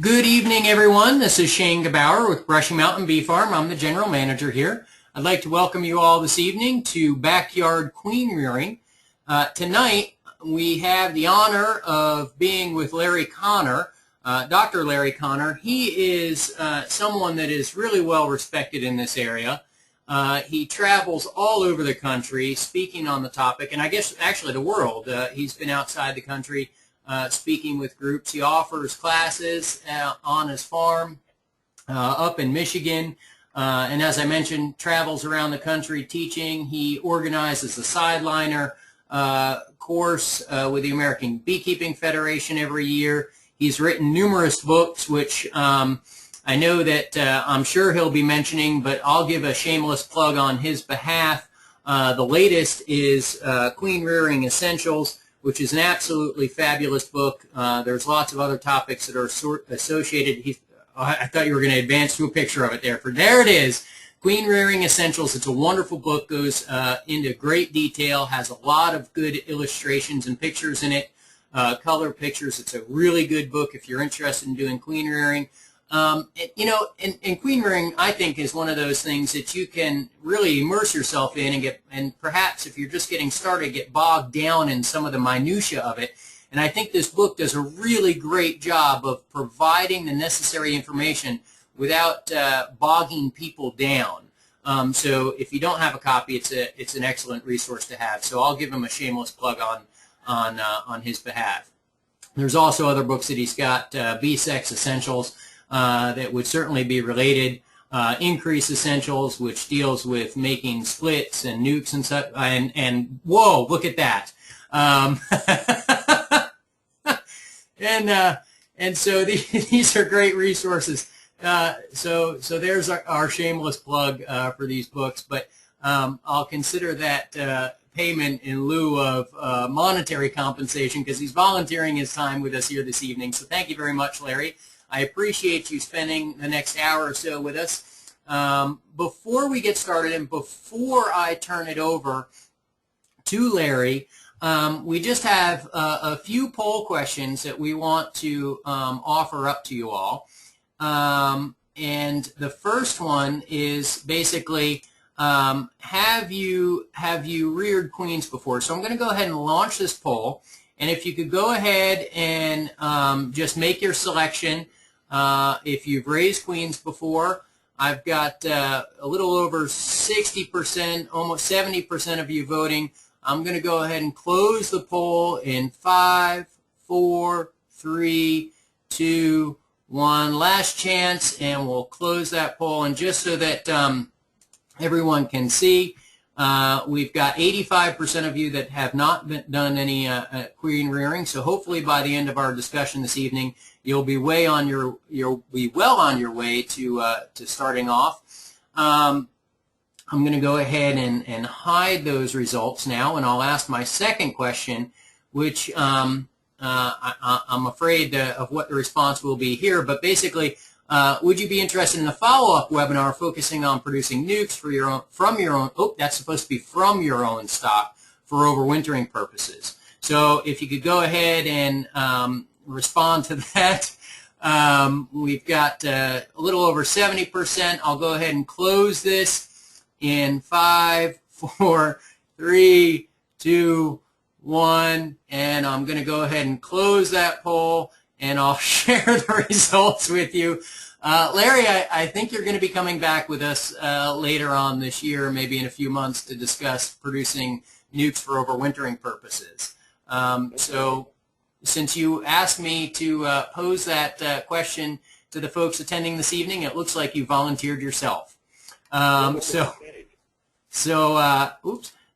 Good evening, everyone. This is Shane Gebauer with Brushy Mountain Bee Farm. I'm the general manager here. I'd like to welcome you all this evening to Backyard Queen Rearing. Tonight, we have the honor of being with Larry Connor, Dr. Larry Connor. He is someone that is really well respected in this area. He travels all over the country speaking on the topic, and I guess actually the world. He's been outside the country speaking with groups. He offers classes on his farm up in Michigan, and as I mentioned, travels around the country teaching. He organizes a sideliner course with the American Beekeeping Federation every year. He's written numerous books, which I know that I'm sure he'll be mentioning, but I'll give a shameless plug on his behalf. The latest is Queen Rearing Essentials, which is an absolutely fabulous book. There's lots of other topics that are associated. I thought you were going to advance to a picture of it there. There it is, Queen Rearing Essentials. It's a wonderful book, goes into great detail, has a lot of good illustrations and pictures in it, color pictures. It's a really good book if you're interested in doing queen rearing. And queen rearing, I think, is one of those things that you can really immerse yourself in and perhaps if you're just getting started, get bogged down in some of the minutia of it. And I think this book does a really great job of providing the necessary information without bogging people down. So if you don't have a copy, it's an excellent resource to have. So I'll give him a shameless plug on his behalf. There's also other books that he's got, Bee Sex Essentials, that would certainly be related. Increase Essentials, which deals with making splits and nucs and such. And whoa, look at that. And so these are great resources. So there's our shameless plug for these books. But I'll consider that payment in lieu of monetary compensation because he's volunteering his time with us here this evening. So thank you very much, Larry. I appreciate you spending the next hour or so with us. Before we get started and before I turn it over to Larry, we just have a few poll questions that we want to offer up to you all. And the first one is basically, have you reared queens before? So I'm going to go ahead and launch this poll. And if you could go ahead and just make your selection. If you've raised queens before, I've got a little over 60%, almost 70% of you voting. I'm going to go ahead and close the poll in 5, 4, 3, 2, 1. Last chance, and we'll close that poll. And just so that everyone can see, we've got 85% of you that have not done any queen rearing. So hopefully by the end of our discussion this evening, you'll be well on your way to starting off. I'm going to go ahead and hide those results now, and I'll ask my second question, which I'm afraid of what the response will be here. But basically, would you be interested in a follow-up webinar focusing on producing nucs from your own? Oh, that's supposed to be from your own stock for overwintering purposes. So if you could go ahead and respond to that. We've got a little over 70%. I'll go ahead and close this in 5, 4, 3, 2, 1, and I'm going to go ahead and close that poll, and I'll share the results with you. Larry, I think you're going to be coming back with us later on this year, maybe in a few months, to discuss producing nucs for overwintering purposes. So since you asked me to pose that question to the folks attending this evening, it looks like you volunteered yourself. Oops,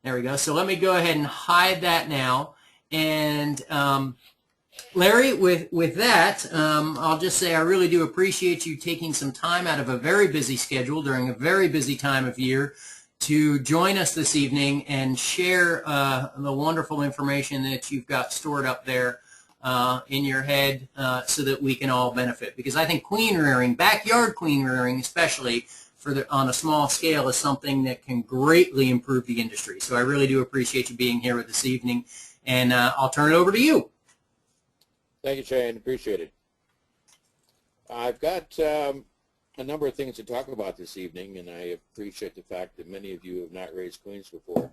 there we go. So let me go ahead and hide that now. And Larry, with that, I'll just say I really do appreciate you taking some time out of a very busy schedule during a very busy time of year to join us this evening and share the wonderful information that you've got stored up there in your head so that we can all benefit. Because I think queen rearing, backyard queen rearing especially, on a small scale, is something that can greatly improve the industry. So I really do appreciate you being here this evening, and I'll turn it over to you. Thank you, Shane. Appreciate it. I've got a number of things to talk about this evening, and I appreciate the fact that many of you have not raised queens before.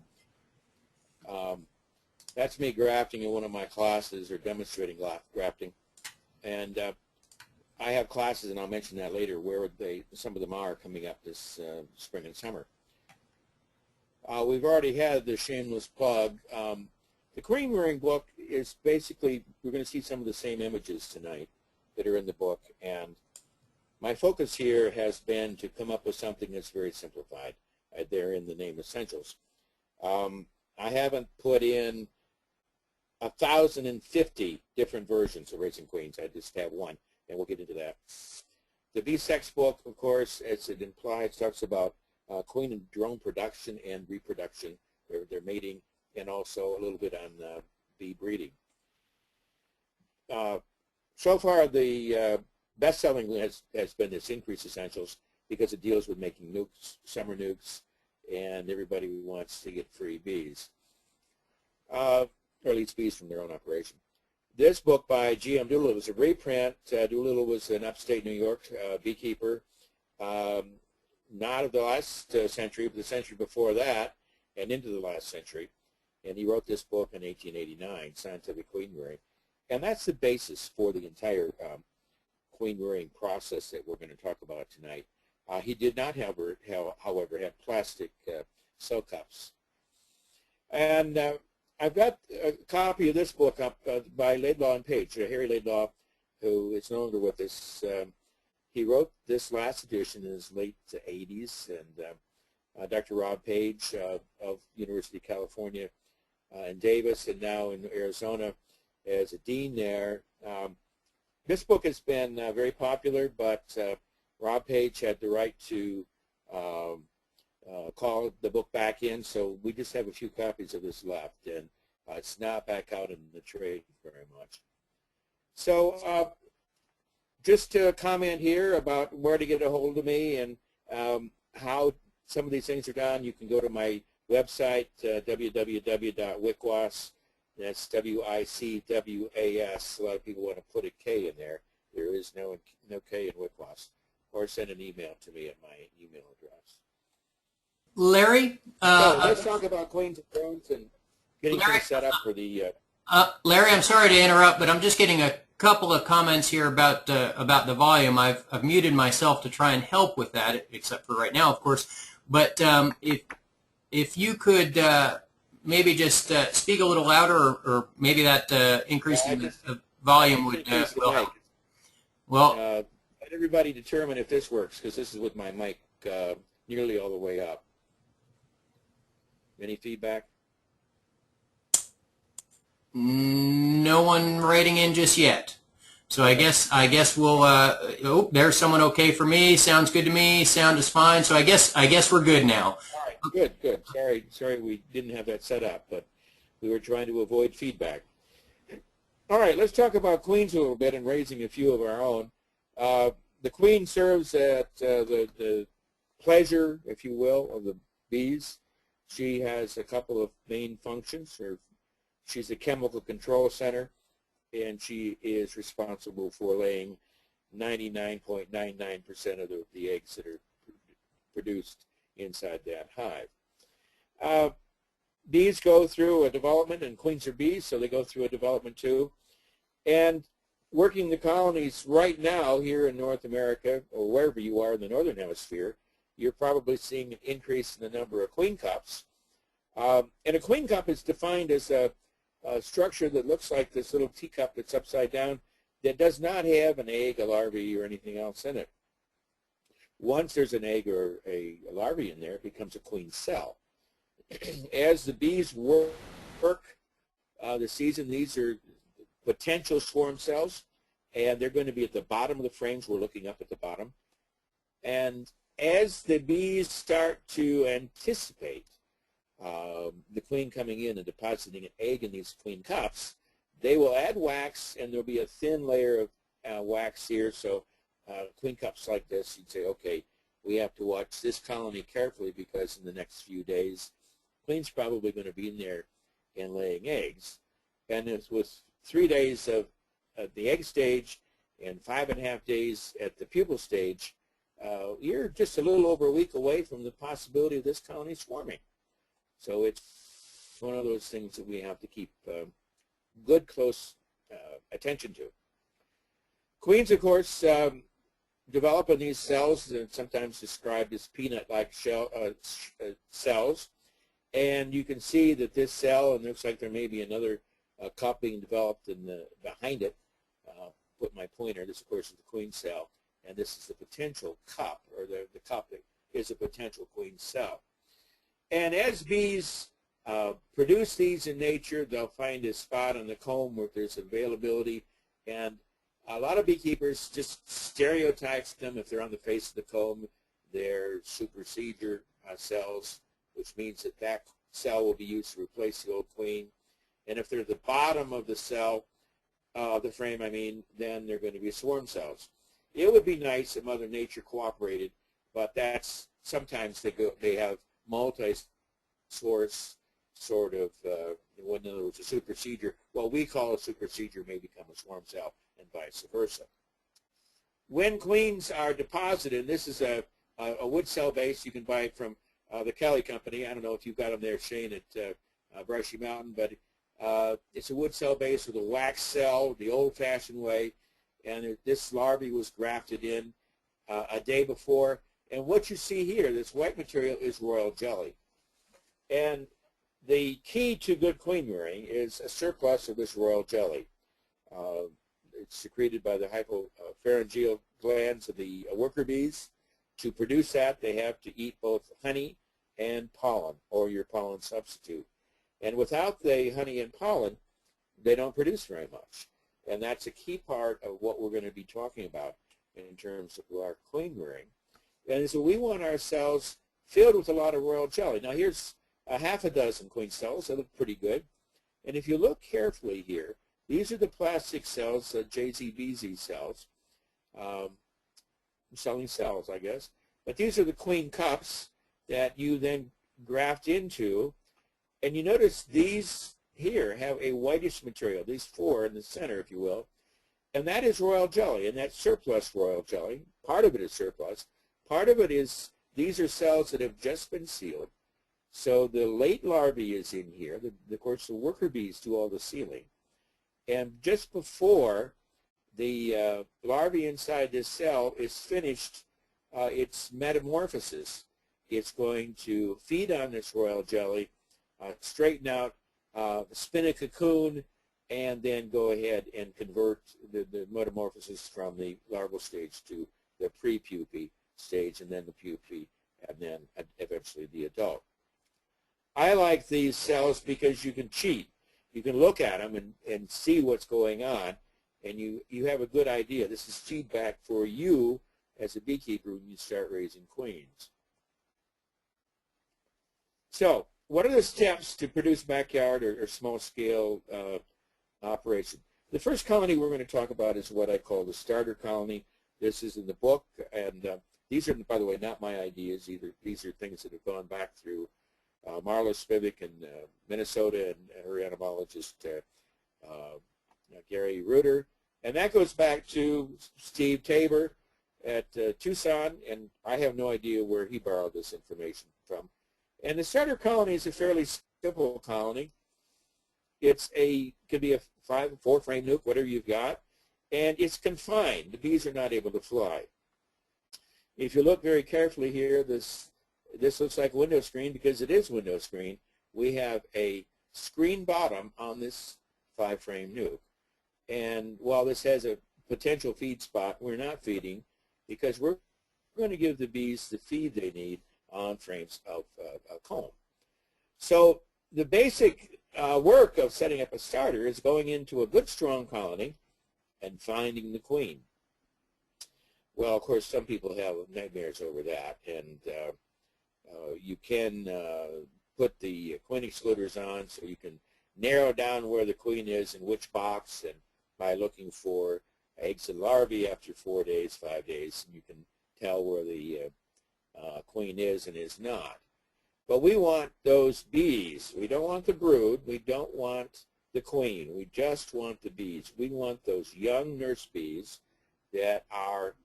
That's me grafting in one of my classes, or demonstrating grafting. And I have classes, and I'll mention that later, where some of them are coming up this spring and summer. We've already had the shameless plug. The queen rearing book is basically, we're going to see some of the same images tonight that are in the book, and my focus here has been to come up with something that's very simplified. They're in the name essentials. I haven't put in 1,050 different versions of raising queens. I just have one, and we'll get into that. The bee-sex book, of course, as it implies, talks about queen and drone production and reproduction, their mating, and also a little bit on bee breeding. So far, the best-selling has been this Increase Essentials, because it deals with making nucs, summer nucs, and everybody wants to get free bees, or at least bees from their own operation. This book by G.M. Doolittle was a reprint. Doolittle was an upstate New York beekeeper, not of the last century, but the century before that, and into the last century. And he wrote this book in 1889, Scientific Queen Rearing. And that's the basis for the entire queen rearing process that we're going to talk about tonight. He did not, however, have plastic cell cups. And I've got a copy of this book up by Laidlaw and Page, Harry Laidlaw, who is no longer with us. He wrote this last edition in his late 80s, and Dr. Rob Page of University of California in Davis, and now in Arizona as a dean there. This book has been very popular, but Rob Page had the right to call the book back in, so we just have a few copies of this left, and it's not back out in the trade very much. So just to comment here about where to get a hold of me and how some of these things are done, you can go to my website, www.wicwas. That's W-I-C-W-A-S. A lot of people want to put a K in there. There is no K in Wicwas. Or send an email to me at my email address. Larry? So let's talk about queens and drones and getting things set up for the... Larry, I'm sorry to interrupt, but I'm just getting a couple of comments here about the volume. I've muted myself to try and help with that, except for right now, of course. But if you could maybe just speak a little louder, or maybe that increasing the volume would will help. Well, let everybody determine if this works, because this is with my mic nearly all the way up. Any feedback? No one writing in just yet. So I guess we'll. Oh, there's someone okay for me. Sounds good to me. Sound is fine. So I guess we're good now. All right, good. Sorry, we didn't have that set up, but we were trying to avoid feedback. All right, let's talk about queens a little bit and raising a few of our own. The queen serves at the pleasure, if you will, of the bees. She has a couple of main functions. She's a chemical control center, and she is responsible for laying 99.99% of the eggs that are produced inside that hive. Bees go through a development, and queens are bees, so they go through a development too. And working the colonies right now here in North America, or wherever you are in the northern hemisphere, you're probably seeing an increase in the number of queen cups. And a queen cup is defined as a structure that looks like this little teacup that's upside down, that does not have an egg, a larvae, or anything else in it. Once there's an egg or a larvae in there, it becomes a queen cell. As the bees work the season, these are potential swarm cells, and they're going to be at the bottom of the frames. We're looking up at the bottom. And as the bees start to anticipate the queen coming in and depositing an egg in these queen cups, they will add wax, and there'll be a thin layer of wax here. So queen cups like this, you'd say, okay, we have to watch this colony carefully, because in the next few days, queen's probably going to be in there and laying eggs. And with 3 days of the egg stage and 5.5 days at the pupal stage, you're just a little over a week away from the possibility of this colony swarming. So it's one of those things that we have to keep good, close attention to. Queens, of course, develop in these cells, sometimes described as peanut-like cells. And you can see that this cell, and it looks like there may be another cup being developed behind it. Put my pointer. This, of course, is the queen cell, and this is the potential cup, or the cup that is a potential queen cell. And as bees produce these in nature, they'll find a spot on the comb where there's availability, and a lot of beekeepers just stereotypes them. If they're on the face of the comb, they're supersedure cells, which means that that cell will be used to replace the old queen. And if they're at the bottom of the cell, the frame, then they're going to be swarm cells. It would be nice if Mother Nature cooperated, but that's sometimes they have multi-source sort of, when there was a supersedure, what we call a supersedure may become a swarm cell, and vice versa. When queens are deposited, this is a wood cell base you can buy from the Kelly Company. I don't know if you've got them there, Shane, at Brushy Mountain, but it's a wood cell base with a wax cell, the old-fashioned way, and this larvae was grafted in a day before. And what you see here, this white material, is royal jelly. And the key to good queen rearing is a surplus of this royal jelly. It's secreted by the hypopharyngeal glands of the worker bees. To produce that, they have to eat both honey and pollen, or your pollen substitute. And without the honey and pollen, they don't produce very much. And that's a key part of what we're going to be talking about in terms of our queen rearing. And so we want our cells filled with a lot of royal jelly. Now here's a half a dozen queen cells. They look pretty good. And if you look carefully here, these are the plastic cells, JZBZ cells. I'm selling cells, I guess. But these are the queen cups that you then graft into. And you notice these here have a whitish material, these four in the center, if you will. And that is royal jelly, and that's surplus royal jelly. Part of it is surplus. Part of it is, these are cells that have just been sealed. So the late larvae is in here. Of course, the worker bees do all the sealing. And just before the larvae inside this cell is finished its metamorphosis, it's going to feed on this royal jelly, straighten out, spin a cocoon, and then go ahead and convert the metamorphosis from the larval stage to the pre-pupae stage, and then the pupae, and then eventually the adult. I like these cells because you can cheat. You can look at them and see what's going on, and you have a good idea. This is feedback for you as a beekeeper when you start raising queens. So what are the steps to produce backyard or small-scale operation? The first colony we're going to talk about is what I call the starter colony. This is in the book, and these are, by the way, not my ideas either. These are things that have gone back through Marla Spivak in Minnesota and her entomologist Gary Reuter. And that goes back to Steve Tabor at Tucson, and I have no idea where he borrowed this information from. And the starter colony is a fairly simple colony. Could be a 4-frame nuke, whatever you've got, and it's confined. The bees are not able to fly. If you look very carefully here, this looks like a window screen because it is window screen. We have a screen bottom on this 5-frame nuke. And while this has a potential feed spot, we're not feeding because we're going to give the bees the feed they need on frames of comb. So the basic work of setting up a starter is going into a good strong colony and finding the queen. Well, of course, some people have nightmares over that, and you can put the queen excluders on so you can narrow down where the queen is in which box, and by looking for eggs and larvae after 4 days, 5 days, and you can tell where the queen is and is not. But we want those bees. We don't want the brood. We don't want the queen. We just want the bees. We want those young nurse bees that are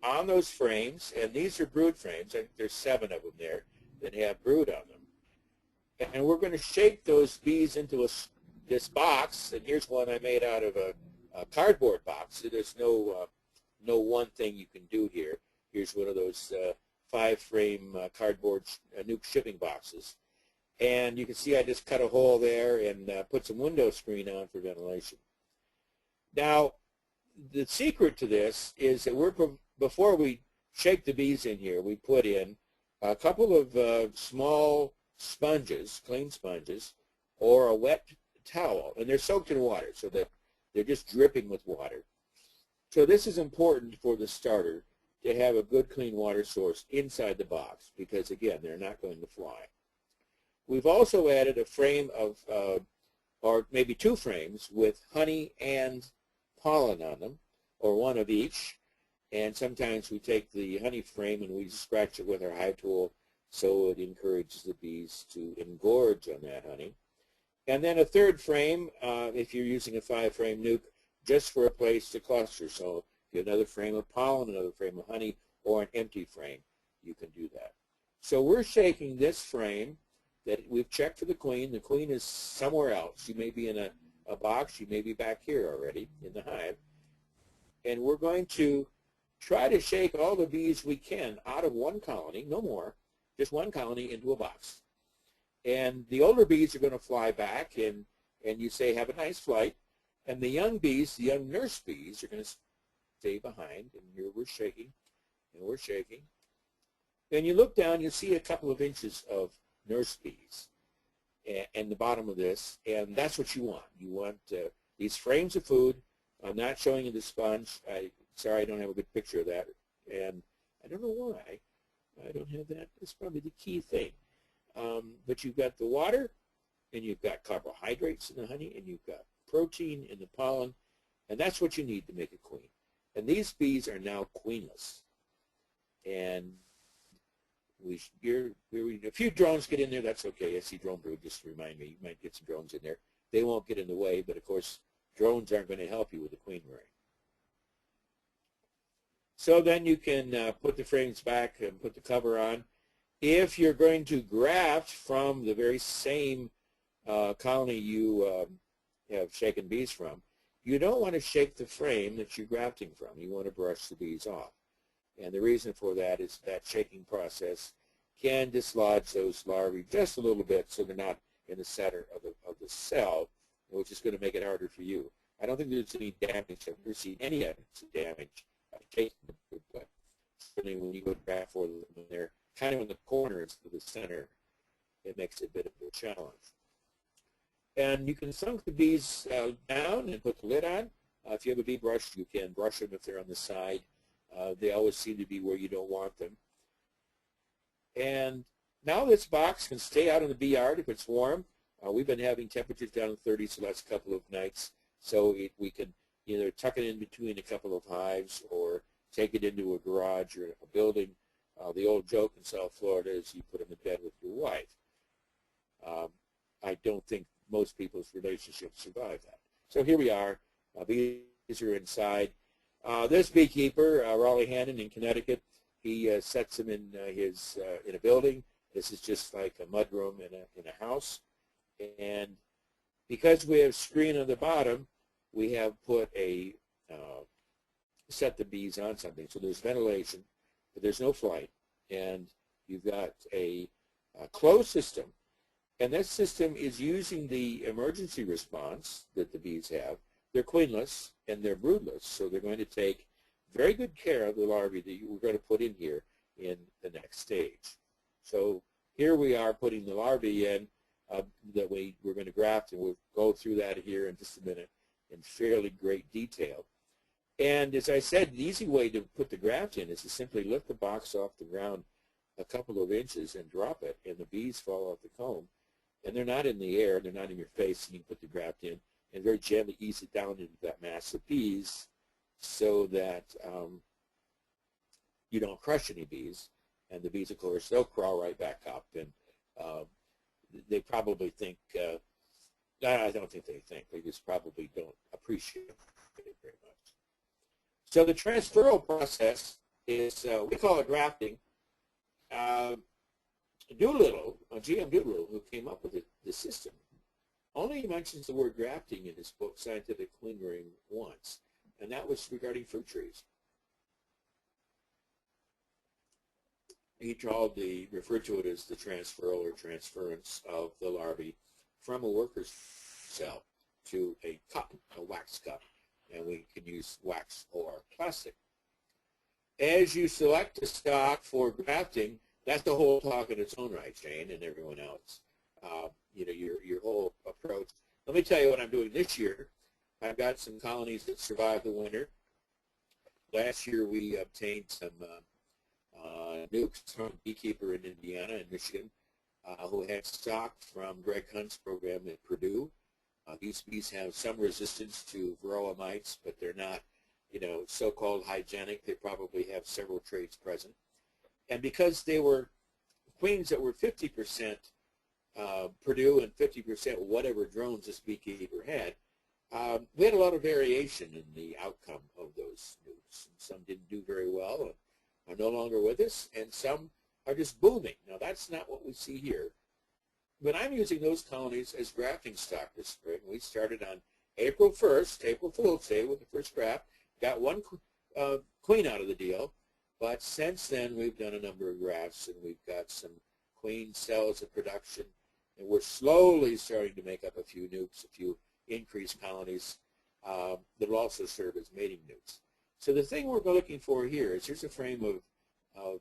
on those frames, and these are brood frames. There's 7 of them there that have brood on them. And we're going to shape those bees into this box, and here's one I made out of a cardboard box. So there's no one thing you can do here. Here's one of those 5-frame cardboard nuke shipping boxes. And you can see I just cut a hole there and put some window screen on for ventilation. Now, the secret to this is that before we shape the bees in here, we put in a couple of small sponges, clean sponges, or a wet towel, and they're soaked in water so that they're just dripping with water. So this is important for the starter, to have a good clean water source inside the box, because again, they're not going to fly. We've also added a frame of, or maybe 2 frames with honey and pollen on them, or 1 of each. And sometimes we take the honey frame and we scratch it with our hive tool so it encourages the bees to engorge on that honey. And then a 3rd frame, if you're using a 5-frame nuke, just for a place to cluster. So if you have another frame of pollen, another frame of honey, or an empty frame, you can do that. So we're shaking this frame that we've checked for the queen. The queen is somewhere else. She may be in a box. She may be back here already in the hive. And we're going to try to shake all the bees we can out of 1 colony, no more, just 1 colony into a box. And the older bees are going to fly back, and you say, have a nice flight. And the young bees, the young nurse bees, are going to stay behind. And here we're shaking, and we're shaking. Then you look down, you see a couple of inches of nurse bees and the bottom of this, and that's what you want. You want these frames of food. I'm not showing you the sponge. Sorry, I don't have a good picture of that, and I don't know why I don't have that. It's probably the key thing. But you've got the water, and you've got carbohydrates in the honey, and you've got protein in the pollen, and that's what you need to make a queen. And these bees are now queenless. And a few drones get in there, that's okay. I see drone brood, just to remind me, you might get some drones in there. They won't get in the way, but of course, drones aren't going to help you with the queen rearing. So then you can put the frames back and put the cover on. If you're going to graft from the very same colony you have shaken bees from, you don't want to shake the frame that you're grafting from. You want to brush the bees off. And the reason for that is that shaking process can dislodge those larvae just a little bit so they're not in the center of the cell, which is going to make it harder for you. I don't think there's any damage. I've never seen any evidence of damage by shaking them, but certainly when you go to graft for them, when they're kind of in the corners of the center, it makes it a bit of a challenge. And you can sunk the bees down and put the lid on. If you have a bee brush, you can brush them if they're on the side. They always seem to be where you don't want them. And now this box can stay out in the bee yard if it's warm. We've been having temperatures down in 30s the last couple of nights, so we can either tuck it in between a couple of hives or take it into a garage or a building. The old joke in South Florida is you put them in bed with your wife. I don't think most people's relationships survive that. So here we are. Bees are inside. This beekeeper, Raleigh Hannon in Connecticut, he sets them in in a building. This is just like a mudroom in a house. And because we have screen on the bottom, we have put set the bees on something. So there's ventilation, but there's no flight. And you've got a closed system. And that system is using the emergency response that the bees have. They're queenless and they're broodless, so they're going to take very good care of the larvae that we're going to put in here in the next stage. So here we are putting the larvae in that we're going to graft, and we'll go through that here in just a minute in fairly great detail. And as I said, the easy way to put the graft in is to simply lift the box off the ground a couple of inches and drop it, and the bees fall off the comb. And they're not in the air, they're not in your face, and you can put the graft in and very gently ease it down into that mass of bees so that you don't crush any bees. And the bees, of course, they'll crawl right back up. And they probably think, I don't think they think, they just probably don't appreciate it very much. So the transferal process is, we call it grafting. GM Doolittle, who came up with the system, only mentions the word grafting in his book, Scientific Cleanroom, once, and that was regarding fruit trees. He referred to it as the transferal or transference of the larvae from a worker's cell to a cup, a wax cup, and we can use wax or plastic. As you select a stock for grafting, that's the whole talk in its own right, Jane, and everyone else. Your whole approach. Let me tell you what I'm doing this year. I've got some colonies that survived the winter. Last year we obtained some nucs from a beekeeper in Indiana and Michigan who had stock from Greg Hunt's program at Purdue. These bees have some resistance to varroa mites, but they're not, so-called hygienic. They probably have several traits present. And because they were queens that were 50% Purdue and 50% whatever drones this beekeeper had, we had a lot of variation in the outcome of those nucs. Some didn't do very well and are no longer with us, and some are just booming. Now, that's not what we see here. But I'm using those colonies as grafting stock this spring. We started on April 1st, April Fool's Day, with the first graft. Got one queen out of the deal, but since then we've done a number of grafts, and we've got some queen cells of production, and we're slowly starting to make up a few nucs, a few increased colonies that will also serve as mating nucs. So the thing we're looking for here is here's a frame of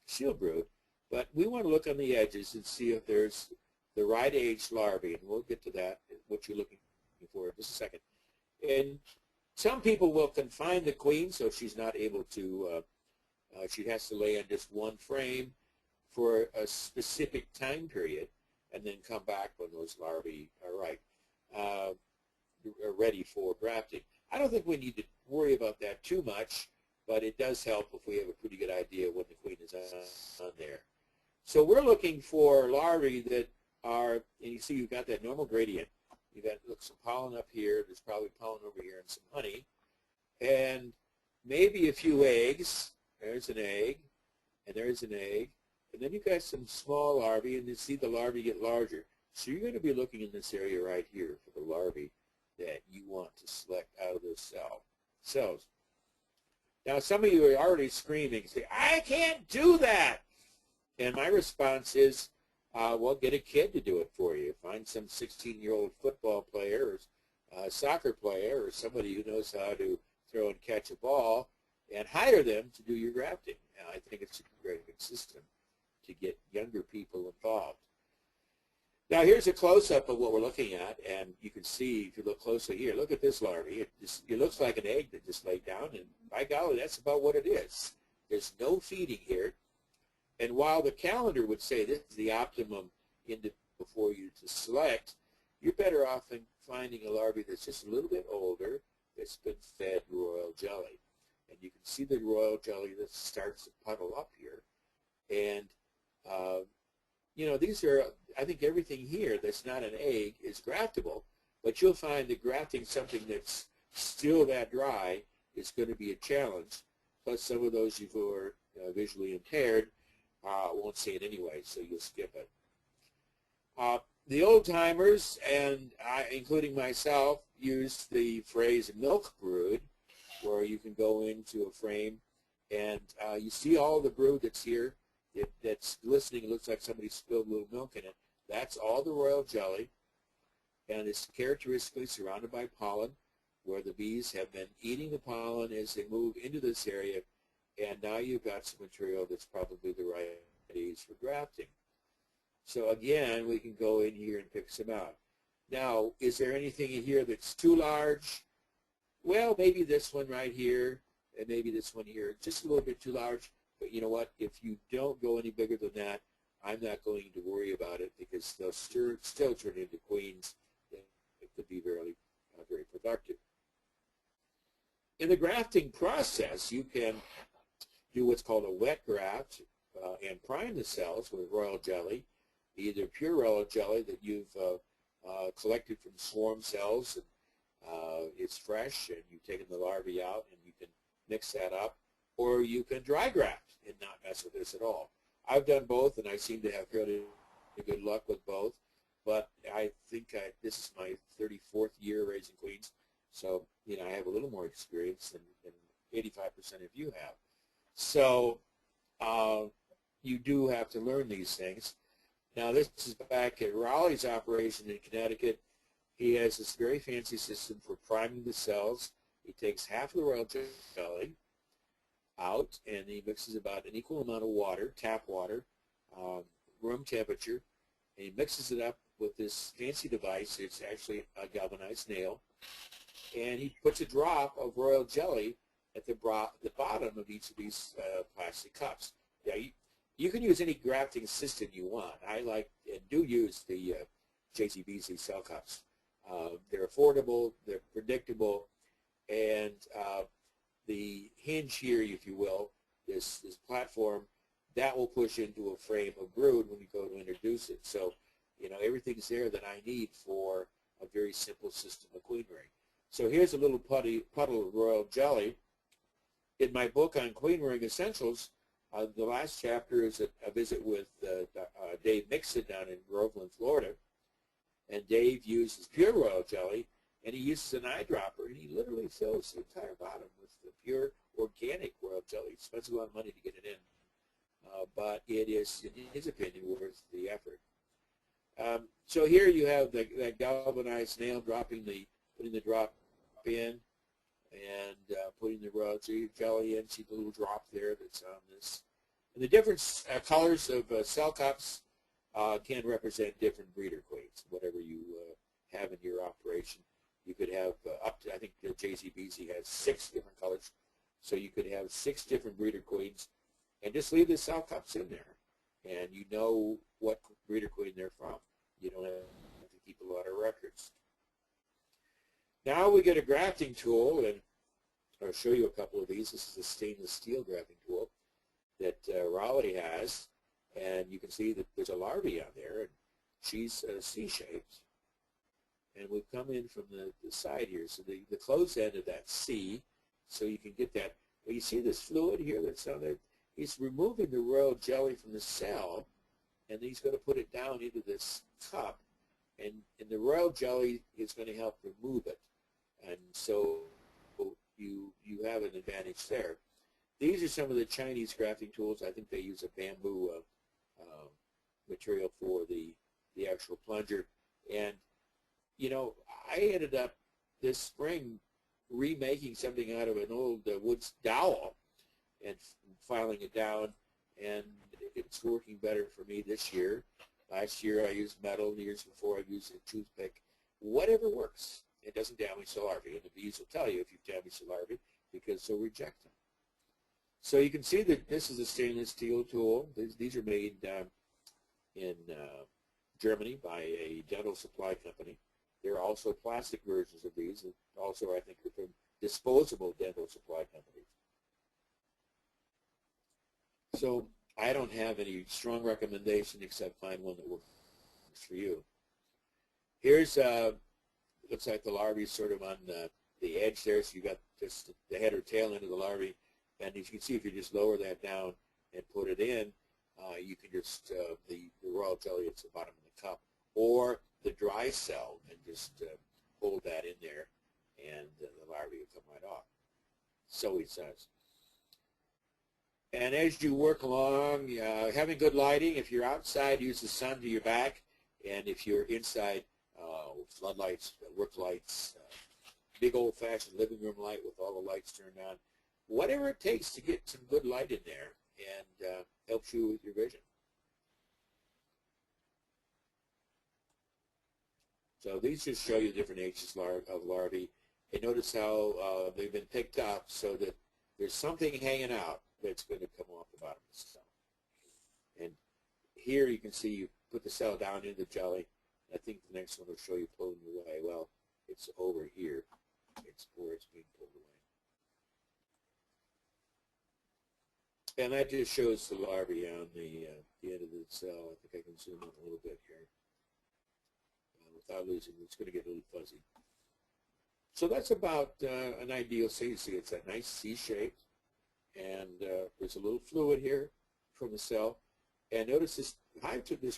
shield brood, but we want to look on the edges and see if there's the right age larvae, and we'll get to that, what you're looking for in just a second. And some people will confine the queen so she's not able to, she has to lay on just one frame for a specific time period and then come back when those larvae are ready for grafting. I don't think we need to worry about that too much, but it does help if we have a pretty good idea when the queen is on there. So we're looking for larvae that are, and you see you've got that normal gradient. You've got some pollen up here, there's probably pollen over here and some honey, and maybe a few eggs. There's an egg, and there's an egg, and then you've got some small larvae, and you see the larvae get larger. So you're going to be looking in this area right here for the larvae that you want to select out of those cells. Now, some of you are already screaming, say, I can't do that. And my response is, well, get a kid to do it for you. Find some 16-year-old football player or soccer player or somebody who knows how to throw and catch a ball and hire them to do your grafting. And I think it's a great system to get younger people involved. Now, here's a close-up of what we're looking at, and you can see, if you look closely here, look at this larvae. It looks like an egg that just laid down, and by golly, that's about what it is. There's no feeding here. And while the calendar would say this is the optimum individual for you to select, you're better off in finding a larvae that's just a little bit older that's been fed royal jelly. And you can see the royal jelly that starts to puddle up here. And, these are, I think everything here that's not an egg is graftable, but you'll find that grafting something that's still that dry is going to be a challenge. Plus, some of those who are visually impaired won't see it anyway, so you'll skip it. The old-timers, and including myself, use the phrase milk brood, where you can go into a frame and you see all the brood that's here. That's glistening. It looks like somebody spilled a little milk in it. That's all the royal jelly, and it's characteristically surrounded by pollen, where the bees have been eating the pollen as they move into this area, and now you've got some material that's probably the right age for grafting. So again, we can go in here and pick some out. Now, is there anything in here that's too large? Well, maybe this one right here, and maybe this one here, just a little bit too large. But you know what? If you don't go any bigger than that, I'm not going to worry about it because they'll still turn into queens that could be very productive. In the grafting process, you can do what's called a wet graft and prime the cells with royal jelly, either pure royal jelly that you've collected from swarm cells, and it's fresh, and you've taken the larvae out, and you can mix that up, or you can dry graft and not mess with this at all. I've done both, and I seem to have fairly good luck with both. But I think this is my 34th year raising queens, so I have a little more experience than 85% of you have. So you do have to learn these things. Now this is back at Raleigh's operation in Connecticut. He has this very fancy system for priming the cells. He takes half of the royal jelly out, and he mixes about an equal amount of water, tap water, room temperature, and he mixes it up with this fancy device. It's actually a galvanized nail, and he puts a drop of royal jelly at the bottom of each of these plastic cups. Yeah, you can use any grafting system you want. I like and do use the JCBC cell cups. They're affordable, they're predictable, and the hinge here, if you will, this platform, that will push into a frame of brood when you go to introduce it. So, everything's there that I need for a very simple system of queen ring. So here's a little puddle of royal jelly. In my book on queen ring essentials, the last chapter is a visit with Dave Mixon down in Groveland, Florida. And Dave uses pure royal jelly, and he uses an eyedropper, and he literally fills the entire bottom with the pure organic royal jelly. He spends a lot of money to get it in, but it is, in his opinion, worth the effort. So here you have that galvanized nail putting the drop in, and putting the royal jelly in. See the little drop there that's on this. And the different colors of cell cups can represent different breeder queens, whatever you have in your operation. You could have up to, I think the JCBC has 6 different colors, so you could have 6 different breeder queens, and just leave the cell cups in there, and you know what breeder queen they're from. You don't have to keep a lot of records. Now we get a grafting tool, and I'll show you a couple of these. This is a stainless steel grafting tool that Raleigh has, and you can see that there's a larvae on there, and she's C-shaped. And we've come in from the side here, so the closed end of that C, so you can get that. Well, you see this fluid here that's on there? He's removing the royal jelly from the cell, and he's going to put it down into this cup, and the royal jelly is going to help remove it. And so you have an advantage there. These are some of the Chinese grafting tools. I think they use a bamboo material for the actual plunger. And, I ended up this spring remaking something out of an old wood dowel and filing it down, and it's working better for me this year. Last year I used metal, the years before I used a toothpick. Whatever works. It doesn't damage the larvae, and the bees will tell you if you've damaged the larvae because they'll reject them. So you can see that this is a stainless steel tool. These are made in Germany by a dental supply company. There are also plastic versions of these, and also I think are from disposable dental supply companies. So I don't have any strong recommendation except find one that works for you. Here's looks like the larvae is sort of on the edge there, so you got just the head or tail end of the larvae, and as you can see, if you just lower that down and put it in, you can just the royal jelly at the bottom of the cup, or the dry cell, and just hold that in there, and the larvae will come right off. So he says. And as you work along, having good lighting. If you're outside, use the sun to your back, and if you're inside, floodlights, work lights, big old-fashioned living room light with all the lights turned on. Whatever it takes to get some good light in there, and helps you with your vision. So these just show you different ages of larvae. And notice how they've been picked up so that there's something hanging out that's going to come off the bottom of the cell. And here you can see you put the cell down in the jelly. I think the next one will show you pulling away. Well, it's over here. It's where it's being pulled away. And that just shows the larvae on the end of the cell. I think I can zoom in a little bit here. Without losing, it's going to get a little fuzzy. So that's about an ideal cell. You see it's a nice C-shaped, and there's a little fluid here from the cell. And notice this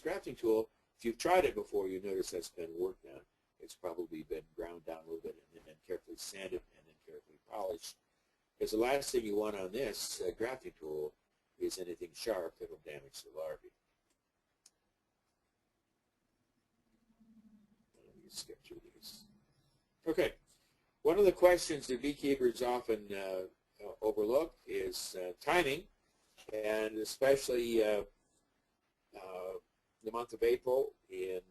grafting tool, if you've tried it before, you notice that's been worked on. It's probably been ground down a little bit and then carefully sanded and then carefully polished. Because the last thing you want on this grafting tool is anything sharp that will damage the larvae. Let me skip through these. Okay. One of the questions that beekeepers often overlook is timing, and especially the month of April in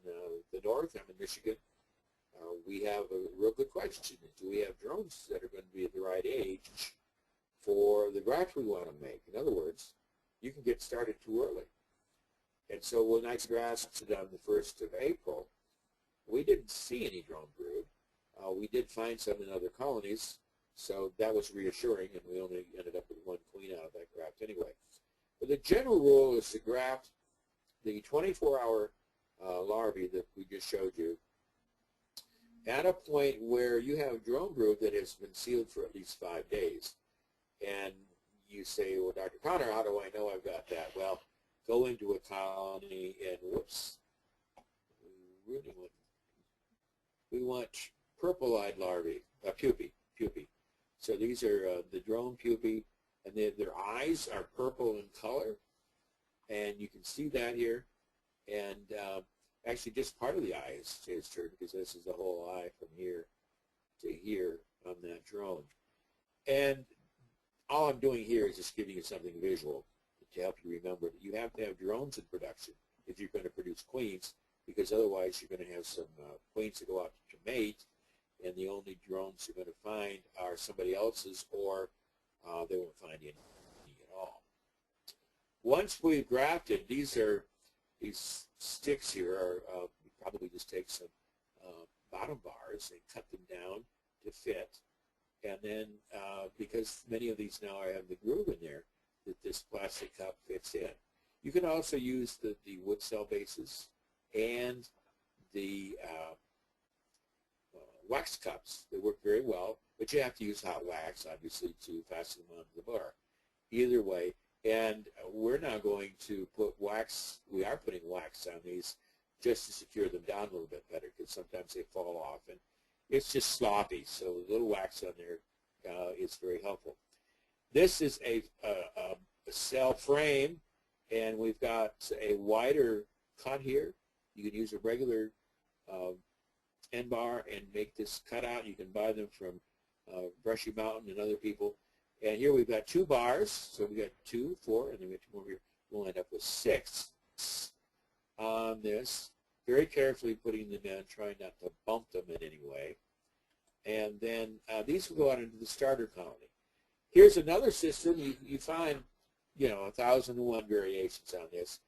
the north. I'm in Michigan. We have a real good question. Do we have drones that are going to be at the right age for the graft we want to make? In other words, you can get started too early. And so when I grasped it on the 1st of April, we didn't see any drone brood. We did find some in other colonies, so that was reassuring, and we only ended up with one queen out of that graft anyway. But the general rule is to graft the 24-hour larvae that we just showed you at a point where you have drone brood that has been sealed for at least 5 days. And you say, well, Dr. Connor, how do I know I've got that? Well, go into a colony and, whoops, we want purple-eyed larvae, pupae. So these are the drone pupae, and their eyes are purple in color, and you can see that here. And actually, just part of the eye is turned, because this is the whole eye from here to here on that drone. And all I'm doing here is just giving you something visual to help you remember that you have to have drones in production if you're going to produce queens, because otherwise you're going to have some queens that go out to mate, and the only drones you're going to find are somebody else's, or they won't find any at all. Once we've grafted, these sticks here are probably just take some bottom bars and cut them down to fit, and then because many of these now have the groove in there, that this plastic cup fits in. You can also use the wood cell bases and the wax cups. They work very well, but you have to use hot wax, obviously, to fasten them onto the bar. Either way, and we're now going to put wax, we are putting wax on these just to secure them down a little bit better, because sometimes they fall off, and it's just sloppy, so a little wax on there is very helpful. This is a cell frame, and we've got a wider cut here. You can use a regular end bar and make this cutout. You can buy them from Brushy Mountain and other people. And here we've got 2 bars, so we got 2, 4, and then we have 2 more here. We'll end up with 6 on this. Very carefully putting them in, trying not to bump them in any way. And then these will go out into the starter colony. Here's another system. You find, 1,001 variations on this,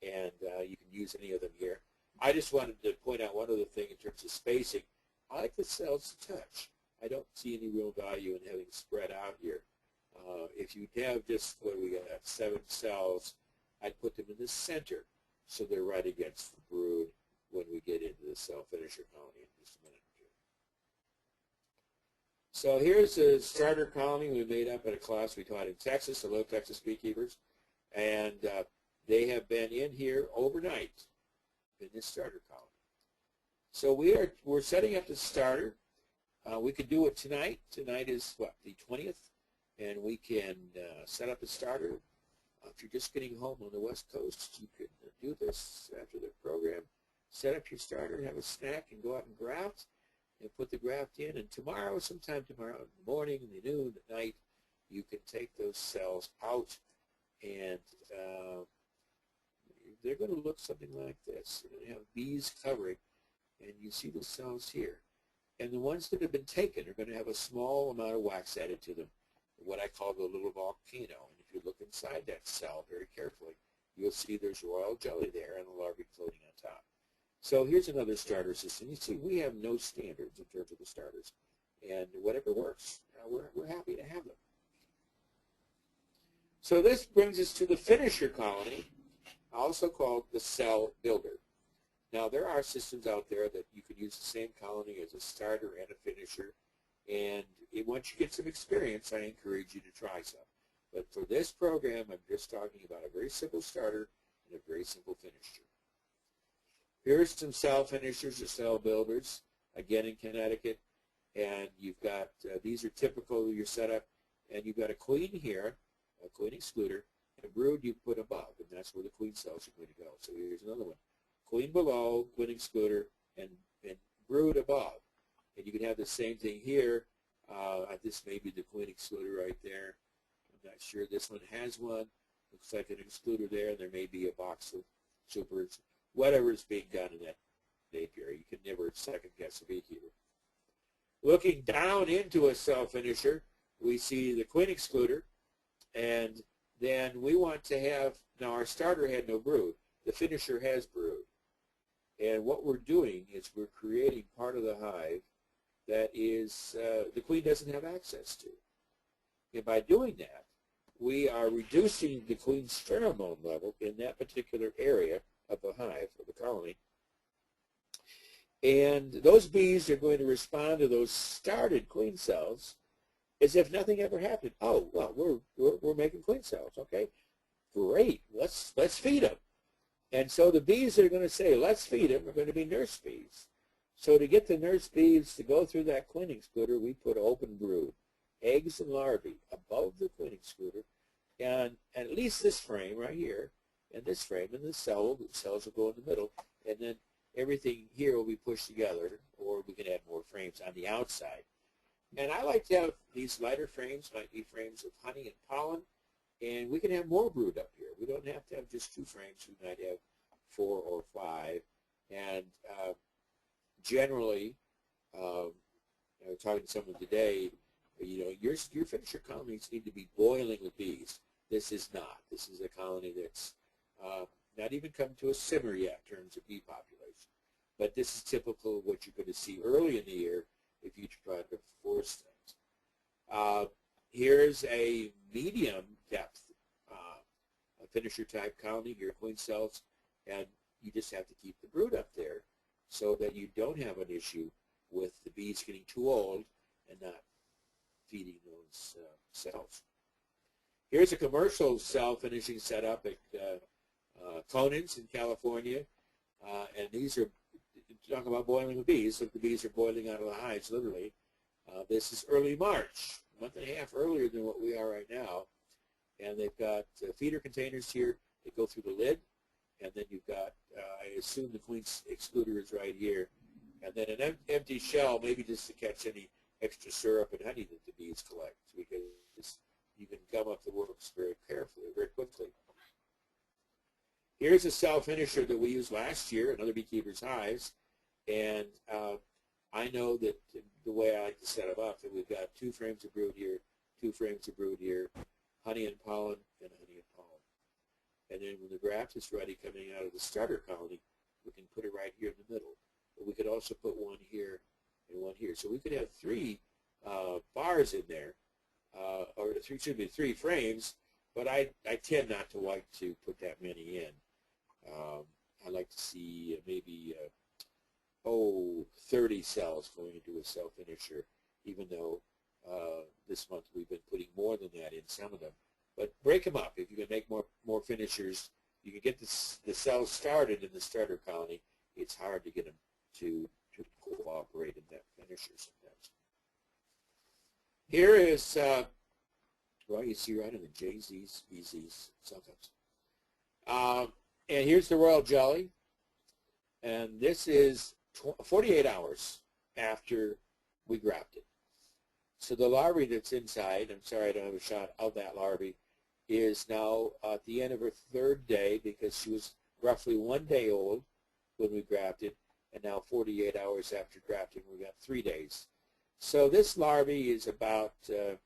and you can use any of them here. I just wanted to point out one other thing in terms of spacing. I like the cells to touch. I don't see any real value in having spread out here. If you have just, what we got, 7 cells, I'd put them in the center so they're right against the brood when we get into the cell finisher colony in just a minute or two. So here's a starter colony we made up at a class we taught in Texas, hello Texas beekeepers, and they have been in here overnight in this starter colony. So we're setting up the starter. We could do it tonight. Tonight is what, the 20th, and we can set up a starter. If you're just getting home on the West Coast, you could do this after the program. Set up your starter, have a snack, and go out and graft, and put the graft in. And tomorrow, sometime tomorrow, in the morning, in the noon, at night, you can take those cells out, and they're going to look something like this. You're going to have bees covering, and you see the cells here. And the ones that have been taken are going to have a small amount of wax added to them, what I call the little volcano. And if you look inside that cell very carefully, you'll see there's royal jelly there and a larvae floating on top. So here's another starter system. You see, we have no standards in terms of the starters. And whatever works, we're happy to have them. So this brings us to the finisher colony, also called the cell builder. Now, there are systems out there that you can use the same colony as a starter and a finisher. And once you get some experience, I encourage you to try some. But for this program, I'm just talking about a very simple starter and a very simple finisher. Here's some cell finishers or cell builders, again in Connecticut. And you've got, these are typical of your setup. And you've got a queen here, a queen excluder, and a brood you put above. And that's where the queen cells are going to go. So here's another one. Queen below, queen excluder, and brood above. And you can have the same thing here. This may be the queen excluder right there. I'm not sure. This one has one. Looks like an excluder there. And there may be a box of supers. Whatever is being done in that apiary. You can never second guess a beekeeper. Looking down into a cell finisher, we see the queen excluder. And then we want to have, now our starter had no brood. The finisher has brood. And what we're doing is we're creating part of the hive that is the queen doesn't have access to. And by doing that, we are reducing the queen's pheromone level in that particular area of the hive, of the colony. And those bees are going to respond to those started queen cells as if nothing ever happened. Oh, well, we're making queen cells, okay? Great, let's feed them. And so the bees that are going to say, let's feed them, are going to be nurse bees. So to get the nurse bees to go through that queen excluder, we put open brood, eggs and larvae above the queen excluder, and at least this frame right here, and this frame, and the cells will go in the middle, and then everything here will be pushed together, or we can add more frames on the outside. And I like to have these lighter frames, might be frames of honey and pollen, and we can have more brood up here. We don't have to have just 2 frames. We might have 4 or 5. And generally, talking to someone today, your finisher colonies need to be boiling with bees. This is not. This is a colony that's not even come to a simmer yet in terms of bee population. But this is typical of what you're going to see early in the year if you try to force things. Here's a medium depth finisher type colony, your queen cells, and you just have to keep the brood up there so that you don't have an issue with the bees getting too old and not feeding those cells. Here's a commercial cell finishing setup at colonies in California, and these are, talking about boiling with bees, so the bees are boiling out of the hives literally. This is early March, a month and a half earlier than what we are right now. And they've got feeder containers here that go through the lid. And then you've got, I assume the queen excluder is right here. And then an empty shell, maybe just to catch any extra syrup and honey that the bees collect. Because you can gum up the works very carefully, very quickly. Here's a cell finisher that we used last year in other beekeepers' hives. And I know that the way I like to set them up, that we've got 2 frames of brood here, 2 frames of brood here, honey and pollen, and honey and pollen. And then when the graft is ready coming out of the starter colony, we can put it right here in the middle. But we could also put one here and one here. So we could have 3 bars in there, or 3 frames, but I tend not to like to put that many in. I like to see maybe 30 cells going into a cell finisher, even though this month we've been putting more than that in some of them. But break them up. If you can make more finishers, you can get the cells started in the starter colony. It's hard to get them to cooperate in that finisher sometimes. Here is, well, you see right in the JZs, BZs sometimes. And here's the royal jelly. And this is 48 hours after we grafted. So the larvae that's inside, I'm sorry I don't have a shot of that larvae, is now at the end of her 3rd day, because she was roughly 1 day old when we grafted, and now 48 hours after grafting we got 3 days. So this larvae is about a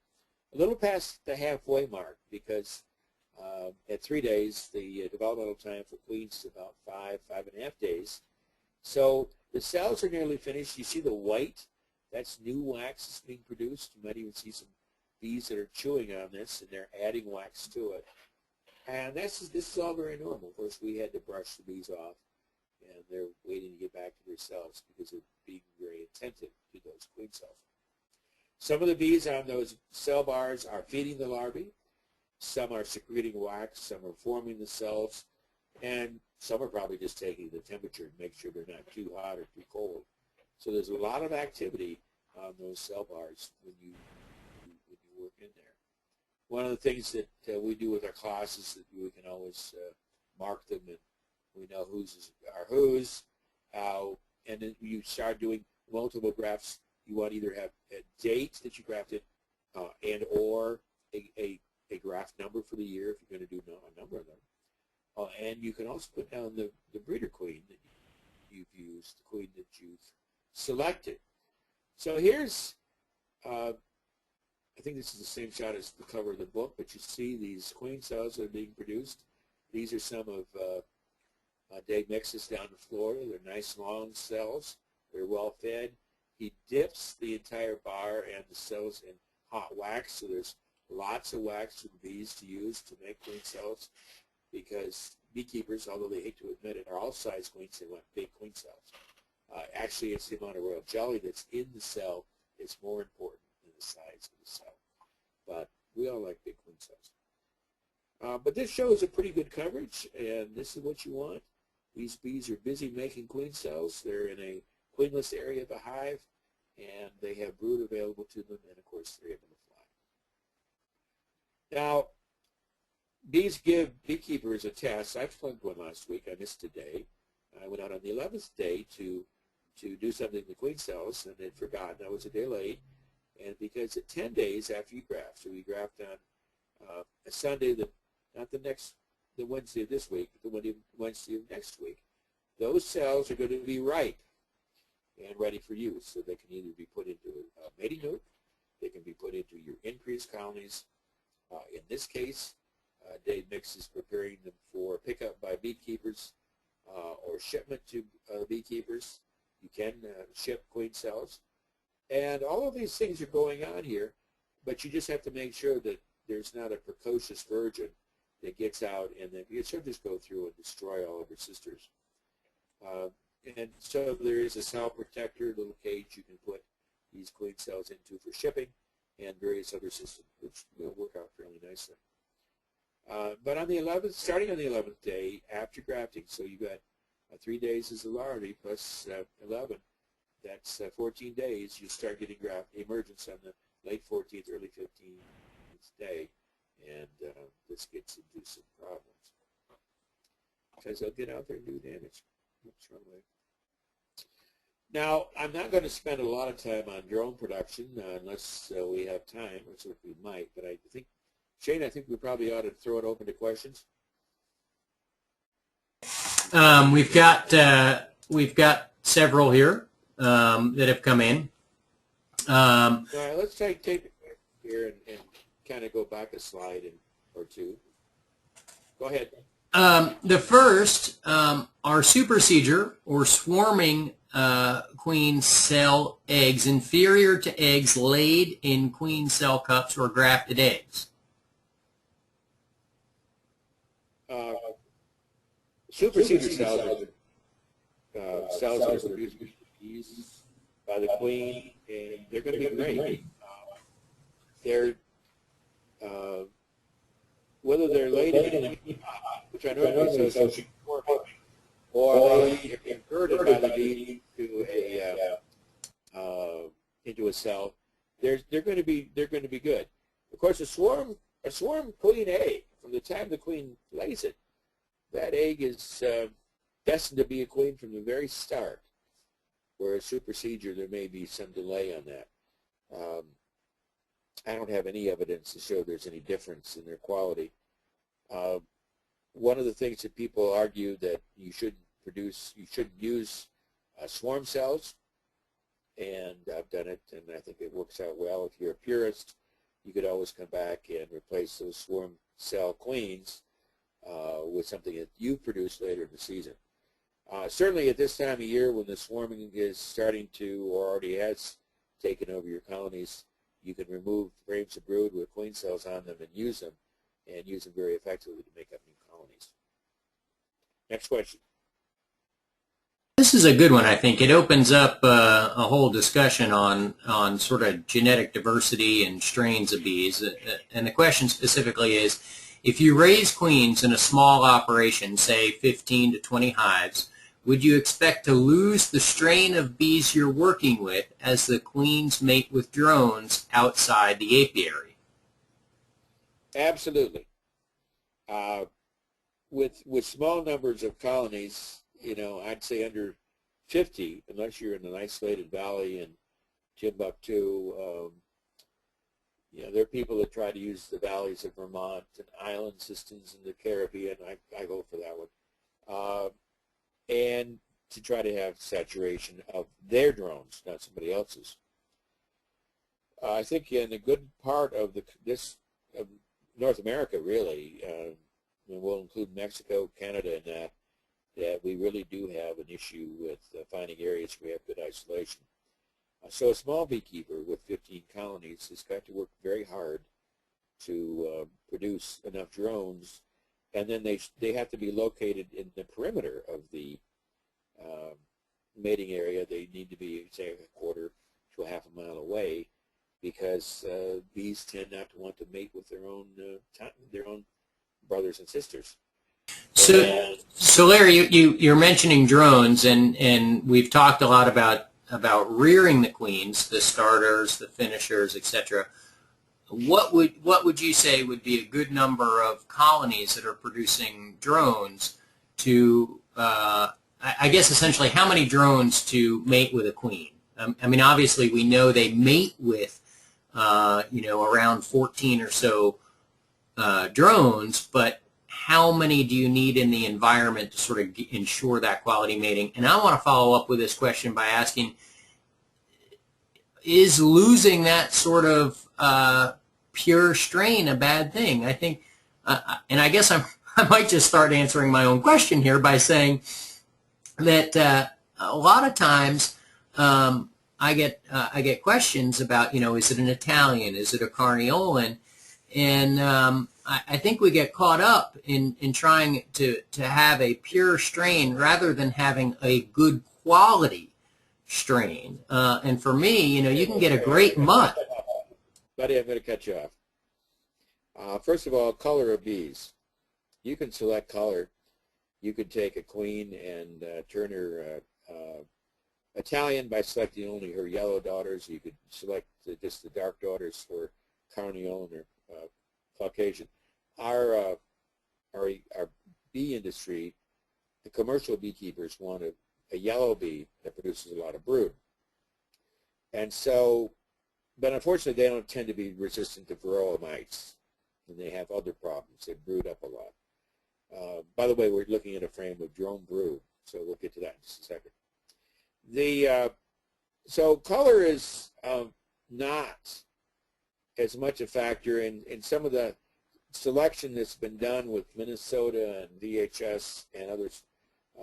little past the halfway mark, because at 3 days the developmental time for queens is about 5.5 days. So the cells are nearly finished. You see the white? That's new wax that's being produced. You might even see some bees that are chewing on this, and they're adding wax to it. And this is all very normal. Of course, we had to brush the bees off, and they're waiting to get back to their cells because they're being very attentive to those queen cells. Some of the bees on those cell bars are feeding the larvae. Some are secreting wax. Some are forming the cells. And some are probably just taking the temperature to make sure they're not too hot or too cold. So there's a lot of activity on those cell bars when you work in there. One of the things that we do with our classes is that we can always mark them, and we know whose are whose. And then you start doing multiple grafts. You want to either have a date that you grafted and or a graft number for the year if you're going to do a number of them. And you can also put down the breeder queen that you've used, the queen that you've selected. So here's, I think this is the same shot as the cover of the book, but you see these queen cells that are being produced. These are some of Dave Mix's down in Florida. They're nice long cells. They're well fed. He dips the entire bar and the cells in hot wax, so there's lots of wax for the bees to use to make queen cells, because beekeepers, although they hate to admit it, are all size queens. They want big queen cells. Actually, it's the amount of royal jelly that's in the cell is more important than the size of the cell. But we all like big queen cells. But this shows a pretty good coverage, and this is what you want. These bees are busy making queen cells. They're in a queenless area of the hive, and they have brood available to them, and of course they're able to fly. Now, bees give beekeepers a test. I plugged one last week. I missed a day. I went out on the 11th day to do something with queen cells, and had forgotten. I was a day late, and because at 10 days after you graft, so we graft on a Sunday, not the Wednesday of this week, but the Wednesday of next week, those cells are going to be ripe and ready for use. So they can either be put into a mating nuc, they can be put into your increased colonies. In this case, Dave Mix is preparing them for pickup by beekeepers or shipment to beekeepers. You can ship queen cells. And all of these things are going on here, but you just have to make sure that there's not a precocious virgin that gets out and then she'll just go through and destroy all of her sisters. And so there is a cell protector, little cage you can put these queen cells into for shipping, and various other systems, which will work out fairly nicely. But on the 11th, starting on the 11th day after grafting, so you got 3 days as a larvae plus 11, that's 14 days, you start getting graft emergence on the late 14th, early 15th day, and this gets into some problems. Because they'll get out there and do damage. Oops, wrong way. Now, I'm not going to spend a lot of time on drone production unless we have time, which we might, but I think, Shane, I think we probably ought to throw it open to questions. We've got several here that have come in. All right, let's take it here and kind of go back a slide or two. Go ahead. The first are supersedure or swarming queen cell eggs inferior to eggs laid in queen cell cups or grafted eggs. Supersedure cells are cells that are produced by the queen, and they're going to be great. They're whether they're laid in a queen pot, which I know is or they are converted by the bee into a cell, they're going to be good. Of course, a swarm queen egg, from the time the queen lays it, that egg is destined to be a queen from the very start. Whereas supersedure, there may be some delay on that. I don't have any evidence to show there's any difference in their quality. One of the things that people argue that you shouldn't use swarm cells, and I've done it, and I think it works out well. If you're a purist, you could always come back and replace those swarm cell queens with something that you produce later in the season. Certainly at this time of year when the swarming is starting to or already has taken over your colonies, you can remove frames of brood with queen cells on them and use them very effectively to make up new colonies. Next question. This is a good one, I think. It opens up a whole discussion on sort of genetic diversity and strains of bees. And the question specifically is, if you raise queens in a small operation, say 15 to 20 hives, would you expect to lose the strain of bees you're working with as the queens mate with drones outside the apiary? Absolutely. With small numbers of colonies, I'd say under 50, unless you're in an isolated valley in Timbuktu. There are people that try to use the valleys of Vermont and island systems in the Caribbean. I go for that one. And to try to have saturation of their drones, not somebody else's. I think in a good part of North America, really, and we'll include Mexico, Canada in that we really do have an issue with finding areas where we have good isolation. So a small beekeeper with 15 colonies has got to work very hard to produce enough drones, and then they have to be located in the perimeter of the mating area. They need to be, say, a quarter to a half a mile away, because bees tend not to want to mate with their own brothers and sisters. So Larry, you're mentioning drones, and we've talked a lot about rearing the queens, the starters, the finishers, etc. What would you say would be a good number of colonies that are producing drones to, I guess essentially, how many drones to mate with a queen? I mean, obviously we know they mate with, around 14 or so drones, but how many do you need in the environment to sort of ensure that quality mating? And I want to follow up with this question by asking, is losing that sort of pure strain a bad thing? I think, and I guess I might just start answering my own question here by saying that a lot of times I get questions about, is it an Italian, is it a Carniolan? And I think we get caught up in trying to have a pure strain rather than having a good quality strain. And for me, you can get a great mutt. Buddy, I'm going to cut you off. First of all, color of bees. You can select color. You could take a queen and turn her Italian by selecting only her yellow daughters. You could select just the dark daughters for Carniolan or Caucasian. Our bee industry, the commercial beekeepers want a yellow bee that produces a lot of brood. And so, but unfortunately they don't tend to be resistant to varroa mites, and they have other problems. They brood up a lot. By the way, we're looking at a frame of drone brood, so we'll get to that in just a second. So color is not as much a factor in some of the selection that's been done with Minnesota and VHS and other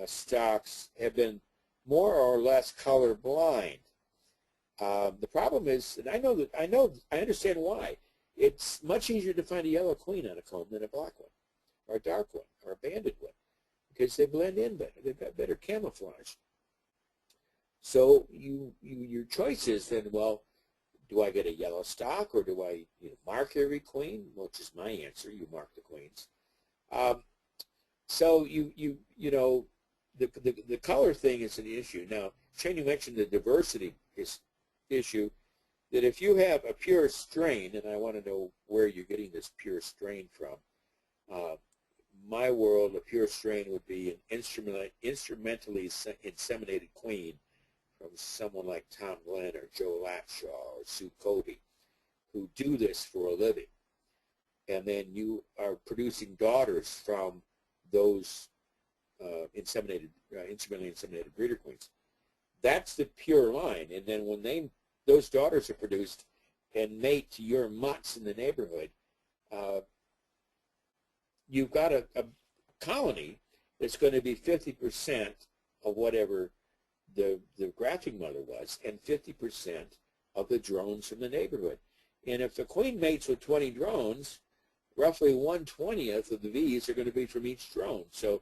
stocks have been more or less color blind. The problem is, and I understand why. It's much easier to find a yellow queen on a comb than a black one, or a dark one, or a banded one, because they blend in better. They've got better camouflage. So your choice is then, well, do I get a yellow stock, or do I mark every queen? Which is my answer. You mark the queens. So the color thing is an issue. Now, Shane, you mentioned the diversity issue. That if you have a pure strain, and I want to know where you're getting this pure strain from. My world, a pure strain would be an instrumentally inseminated queen from someone like Tom Glenn or Joe Latshaw or Sue Colby, who do this for a living. And then you are producing daughters from those instrumentally inseminated breeder queens. That's the pure line. And then when those daughters are produced and mate to your mutts in the neighborhood, you've got a colony that's going to be 50% of whatever the grafting mother was, and 50% of the drones from the neighborhood. And if the queen mates with 20 drones, roughly 1/20th of the bees are going to be from each drone. So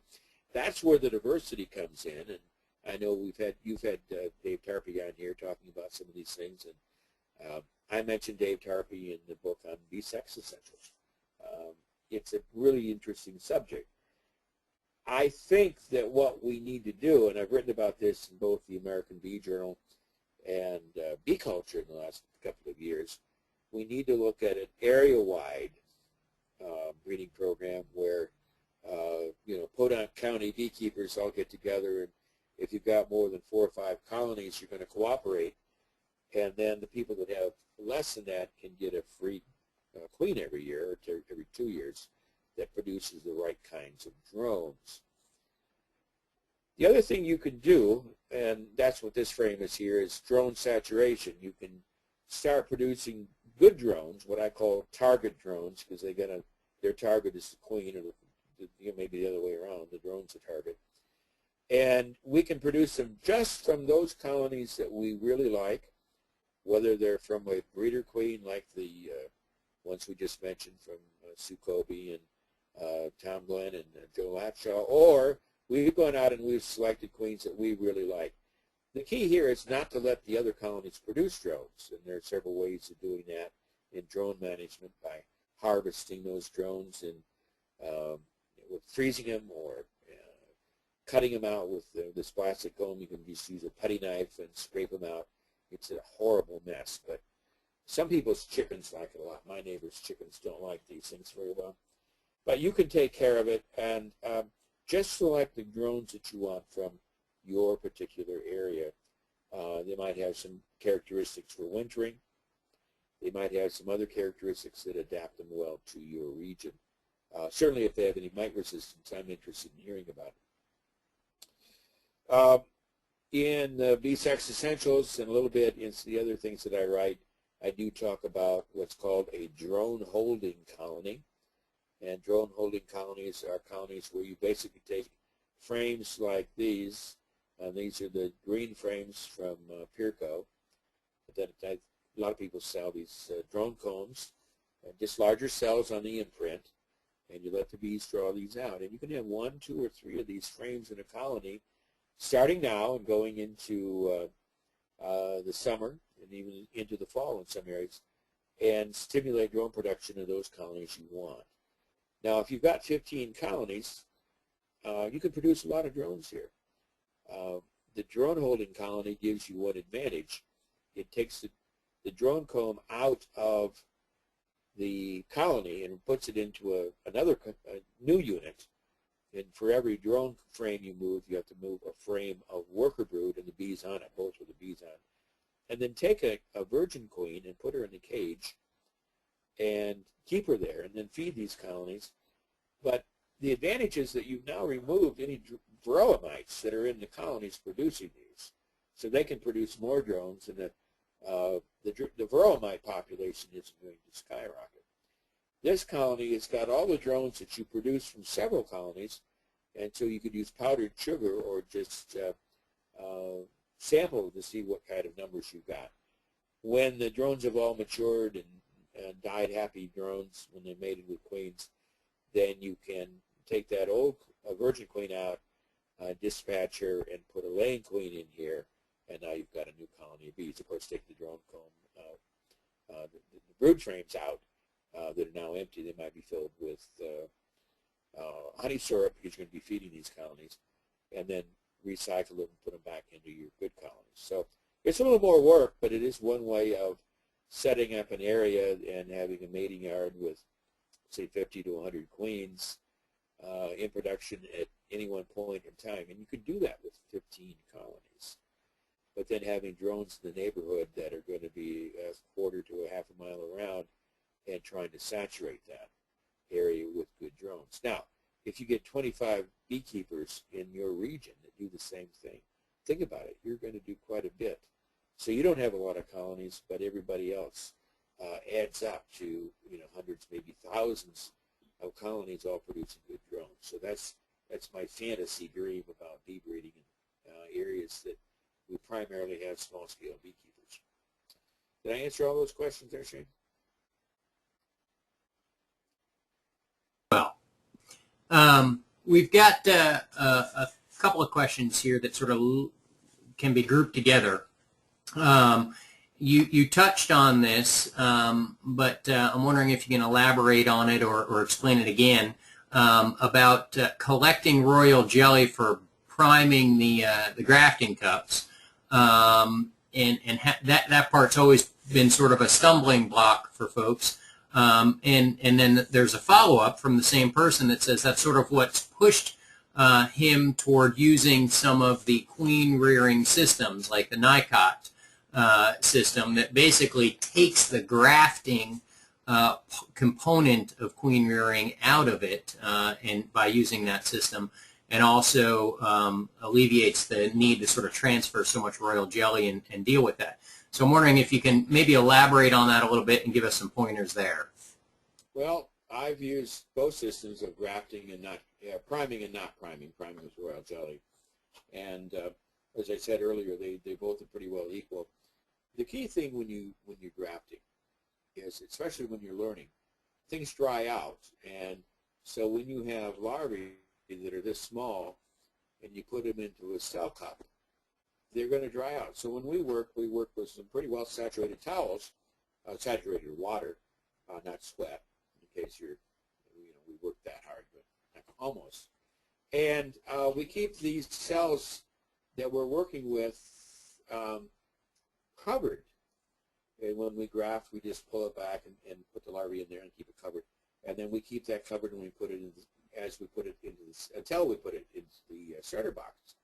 that's where the diversity comes in. I know you've had Dave Tarpey on here talking about some of these things, and I mentioned Dave Tarpey in the book on bee sex essentials. It's a really interesting subject. I think that what we need to do, and I've written about this in both the American Bee Journal and Bee Culture in the last couple of years, we need to look at an area-wide breeding program where Podunk County beekeepers all get together, and if you've got more than 4 or 5 colonies, you're going to cooperate, and then the people that have less than that can get a free queen every year or every 2 years that produces the right kinds of drones. The other thing you can do, and that's what this frame is here, is drone saturation. You can start producing good drones, what I call target drones, because their target is the queen, or maybe the other way around, the drone's the target. And we can produce them just from those colonies that we really like, whether they're from a breeder queen like the ones we just mentioned from Sue Colby and Tom Glenn and Joe Lapshaw, or we've gone out and we've selected queens that we really like. The key here is not to let the other colonies produce drones, and there are several ways of doing that in drone management by harvesting those drones and with freezing them or cutting them out with this plastic comb. You can just use a putty knife and scrape them out. It's a horrible mess, but some people's chickens like it a lot. My neighbor's chickens don't like these things very well. But you can take care of it, and just select the drones that you want from your particular area. They might have some characteristics for wintering. They might have some other characteristics that adapt them well to your region. Certainly if they have any mite resistance, I'm interested in hearing about it. In the Bee Sex Essentials and a little bit in the other things that I write, I do talk about what's called a drone holding colony. And drone holding colonies are colonies where you basically take frames like these. These are the green frames from Peerco. A lot of people sell these drone combs, just larger cells on the imprint, and you let the bees draw these out. And you can have 1, 2, or 3 of these frames in a colony, starting now and going into the summer and even into the fall in some areas, and stimulate drone production of those colonies you want. Now, if you've got 15 colonies, you can produce a lot of drones here. The drone holding colony gives you one advantage. It takes the drone comb out of the colony and puts it into a new unit. And for every drone frame you move, you have to move a frame of worker brood and the bees on it, both with the bees on. And then take a virgin queen and put her in the cage and keep her there and then feed these colonies. But the advantage is that you've now removed any varroa mites that are in the colonies producing these. So they can produce more drones, and the varroa mite population isn't going to skyrocket. This colony has got all the drones that you produce from several colonies, and so you could use powdered sugar or just sample to see what kind of numbers you've got. When the drones have all matured and died happy drones, when they mated with queens, then you can take that old virgin queen out, dispatch her, and put a laying queen in here, and now you've got a new colony of bees. Of course, take the drone comb, the brood frames out that are now empty. They might be filled with honey syrup because you're going to be feeding these colonies, and then recycle them and put them back into your good colonies. So it's a little more work, but it is one way of setting up an area and having a mating yard with, say, 50 to 100 queens in production at any one point in time. And you could do that with 15 colonies. But then having drones in the neighborhood that are going to be a quarter to a half a mile around and trying to saturate that area with good drones. Now, if you get 25 beekeepers in your region that do the same thing, think about it. You're going to do quite a bit. So you don't have a lot of colonies, but everybody else adds up to hundreds, maybe thousands of colonies all producing good drones. So that's my fantasy dream about bee breeding in areas that we primarily have small-scale beekeepers. Did I answer all those questions there, Shane? Well, we've got a couple of questions here that sort of can be grouped together. You touched on this, but I'm wondering if you can elaborate on it or explain it again about collecting royal jelly for priming the grafting cups, that part's always been sort of a stumbling block for folks. And then there's a follow-up from the same person that says that's sort of what's pushed him toward using some of the queen rearing systems like the NICOT system that basically takes the grafting component of queen rearing out of it, and by using that system, and also alleviates the need to sort of transfer so much royal jelly and deal with that. So I'm wondering if you can maybe elaborate on that a little bit and give us some pointers there. Well, I've used both systems of grafting and not priming and not priming. Priming with royal jelly, and as I said earlier, they both are pretty well equal. The key thing when you're grafting is, especially when you're learning, things dry out, and so when you have larvae that are this small and you put them into a cell cup, they're going to dry out. So when we work with some pretty well saturated towels, saturated water, not sweat, in case we work that hard, but almost. And we keep these cells that we're working with covered. And when we graft, we just pull it back and put the larvae in there and keep it covered. And then we keep that covered and we put it in until we put it into the starter box.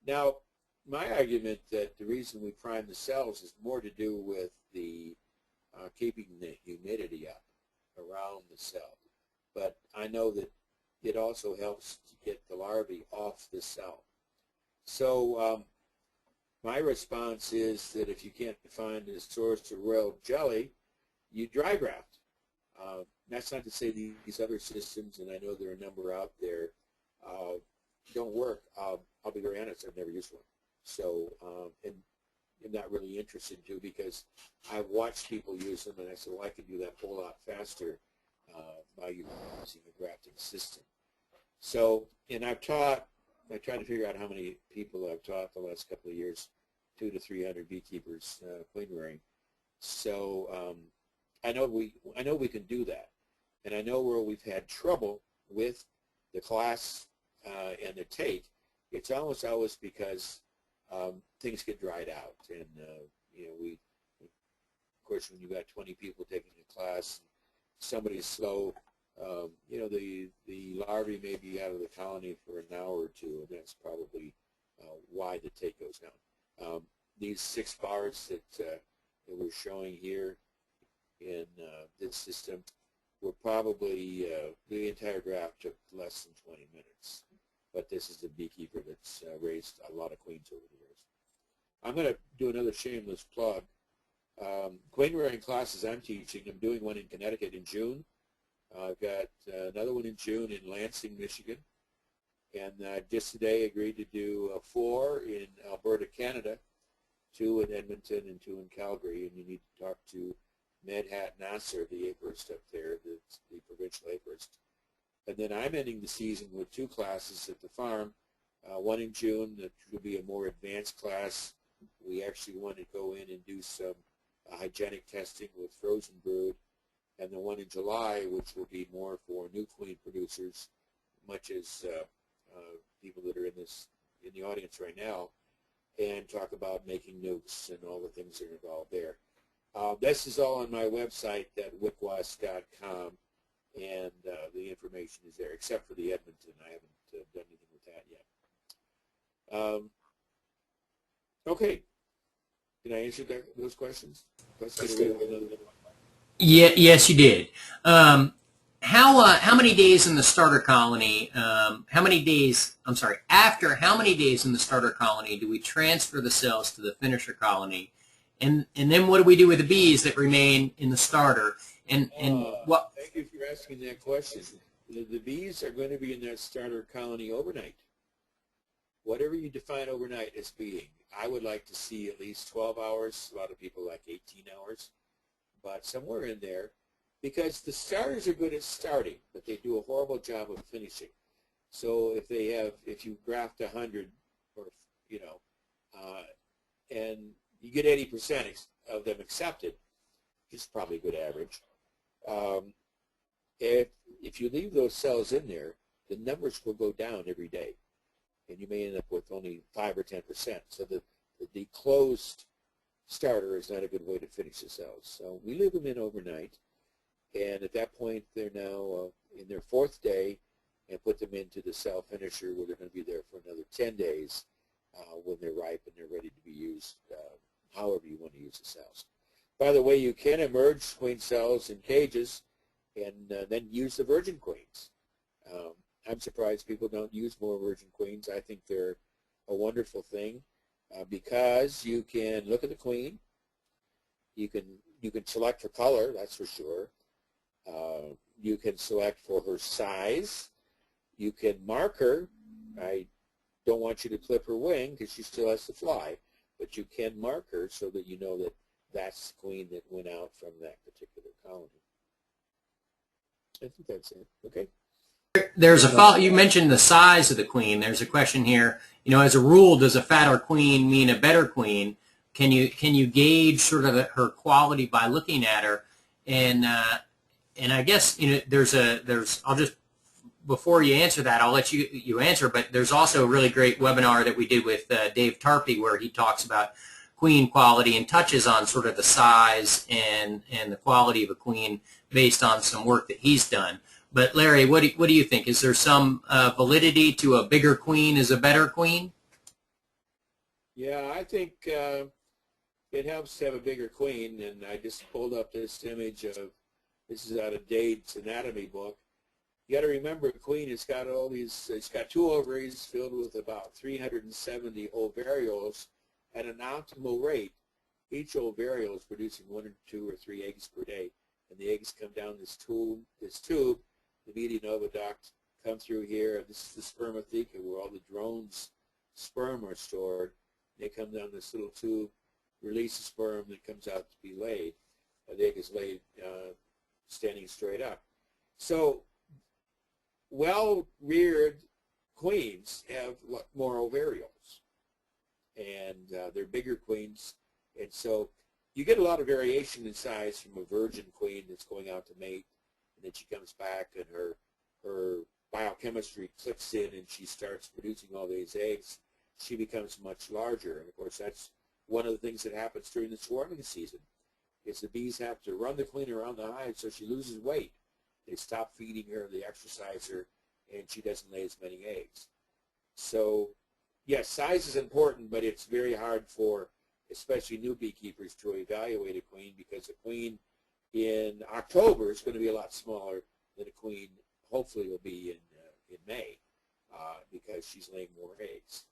Now, my argument that the reason we prime the cells is more to do with the keeping the humidity up around the cell. But I know that it also helps to get the larvae off the cell. So my response is that if you can't find a source of royal jelly, you dry graft. That's not to say these other systems, and I know there are a number out there, don't work. I'll be very honest, I've never used one. So, and I'm not really interested to, because I've watched people use them, and I said, well, I can do that a whole lot faster by using a grafting system. So, and I tried to figure out how many people I've taught the last couple of years, 200 to 300 beekeepers queen rearing. So I know we can do that, and I know where we've had trouble with the class and the take. It's almost always because things get dried out, and of course, when you've got 20 people taking a class, somebody's slow. The larvae may be out of the colony for an hour or two, and that's probably why the take goes down. These 6 bars that we're showing here in this system were probably, the entire graft took less than 20 minutes. But this is a beekeeper that's raised a lot of queens over the years. I'm going to do another shameless plug. Queen rearing classes I'm teaching, I'm doing one in Connecticut in June. I've got another one in June in Lansing, Michigan. And just today agreed to do 4 in Alberta, Canada, 2 in Edmonton and 2 in Calgary. And you need to talk to Medhat Nasser, the apiarist up there, the provincial apiarist. And then I'm ending the season with 2 classes at the farm, one in June that will be a more advanced class. We actually want to go in and do some hygienic testing with frozen brood, and the one in July, which will be more for new queen producers, much as people that are in the audience right now, and talk about making nucs and all the things that are involved there. This is all on my website at wickwas.com, and the information is there, except for the Edmonton. I haven't done anything with that yet. Okay. Did I answer those questions? Let's get away with another one. Yeah, yes, you did. How many days in the starter colony? After how many days in the starter colony do we transfer the cells to the finisher colony, and then what do we do with the bees that remain in the starter? And what? Thank you for asking that question. The bees are going to be in that starter colony overnight. Whatever you define overnight as being, I would like to see at least 12 hours. A lot of people like 18 hours, but somewhere in there, because the starters are good at starting, but they do a horrible job of finishing. So if you graft 100, or and you get 80% of them accepted, which is probably a good average. If you leave those cells in there, the numbers will go down every day, and you may end up with only 5 or 10%. So the closed starter is not a good way to finish the cells. So we leave them in overnight, and at that point they're now in their 4th day, and put them into the cell finisher where they're going to be there for another 10 days when they're ripe and they're ready to be used however you want to use the cells. By the way, you can emerge queen cells in cages and then use the virgin queens. I'm surprised people don't use more virgin queens. I think they're a wonderful thing because you can look at the queen. You can select for color, that's for sure. You can select for her size. You can mark her. I don't want you to clip her wing because she still has to fly, but you can mark her so that you know that that's the queen that went out from that particular colony. I think that's it. Okay. There's a follow. You mentioned the size of the queen. There's a question here. As a rule, does a fatter queen mean a better queen? Can you gauge sort of her quality by looking at her? And I guess I'll just, before you answer that, I'll let you answer. But there's also a really great webinar that we did with Dave Tarpey where he talks about queen quality and touches on sort of the size and the quality of a queen based on some work that he's done. But Larry, what do you think? Is there some validity to a bigger queen is a better queen? Yeah, I think it helps to have a bigger queen. And I just pulled up this image of, this is out of Dade's anatomy book. You got to remember, a queen has got all these, it's got 2 ovaries filled with about 370 ovarioles at an optimal rate. Each ovariole is producing 1 or 2 or 3 eggs per day, and the eggs come down this tube, the median oviduct, come through here. This is the spermatheca where all the drone's sperm are stored. They come down this little tube, release the sperm that comes out to be laid. The egg is laid standing straight up. So well-reared queens have more ovarioles, and they're bigger queens, and so you get a lot of variation in size from a virgin queen that's going out to mate, and then she comes back and her biochemistry clicks in and she starts producing all these eggs. She becomes much larger, and of course that's one of the things that happens during the swarming season is the bees have to run the queen around the hive so she loses weight. They stop feeding her, they exercise her, and she doesn't lay as many eggs. So, yes, size is important, but it's very hard for especially new beekeepers to evaluate a queen because a queen in October is going to be a lot smaller than a queen hopefully will be in May because she's laying more eggs.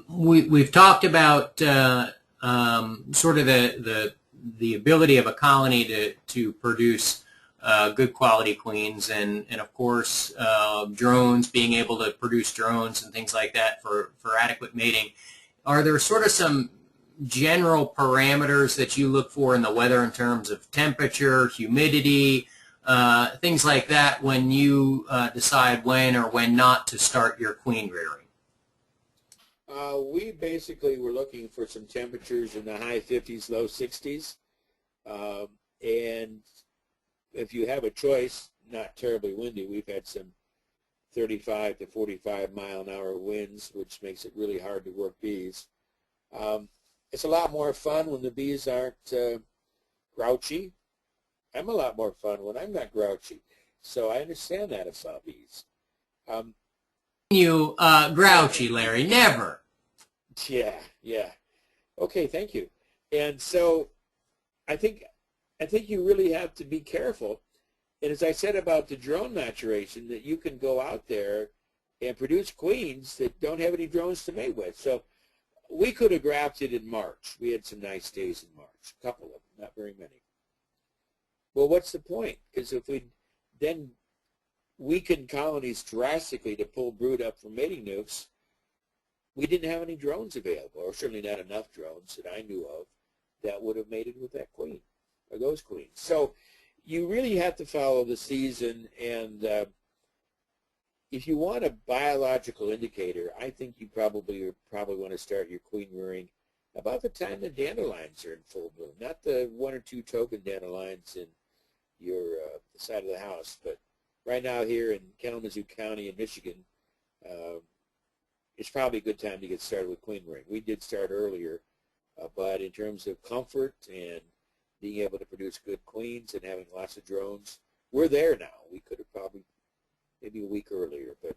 We've talked about sort of the ability of a colony to produce good quality queens, and of course drones, being able to produce drones and things like that for adequate mating. Are there sort of some general parameters that you look for in the weather in terms of temperature, humidity, things like that when you decide when or when not to start your queen rearing? We basically were looking for some temperatures in the high 50s, low 60s. And if you have a choice, not terribly windy, we've had some 35 to 45 mile an hour winds, which makes it really hard to work bees. It's a lot more fun when the bees aren't grouchy. I'm a lot more fun when I'm not grouchy. So I understand that about bees. You grouchy, Larry? Never. Yeah. Okay, thank you. And so I think you really have to be careful. And as I said about the drone maturation, that you can go out there and produce queens that don't have any drones to mate with. So we could have grafted in March. We had some nice days in March, a couple of them, not very many. Well, what's the point? Because if we then weaken colonies drastically to pull brood up from mating nukes, we didn't have any drones available, or certainly not enough drones that I knew of that would have mated with that queen or those queens. So you really have to follow the season, and if you want a biological indicator, I think you probably want to start your queen rearing about the time the dandelions are in full bloom, not the 1 or 2 token dandelions in your the side of the house. But right now here in Kalamazoo County in Michigan, it's probably a good time to get started with queen rearing. We did start earlier, but in terms of comfort and being able to produce good queens and having lots of drones, we're there now. We could have probably maybe a week earlier, but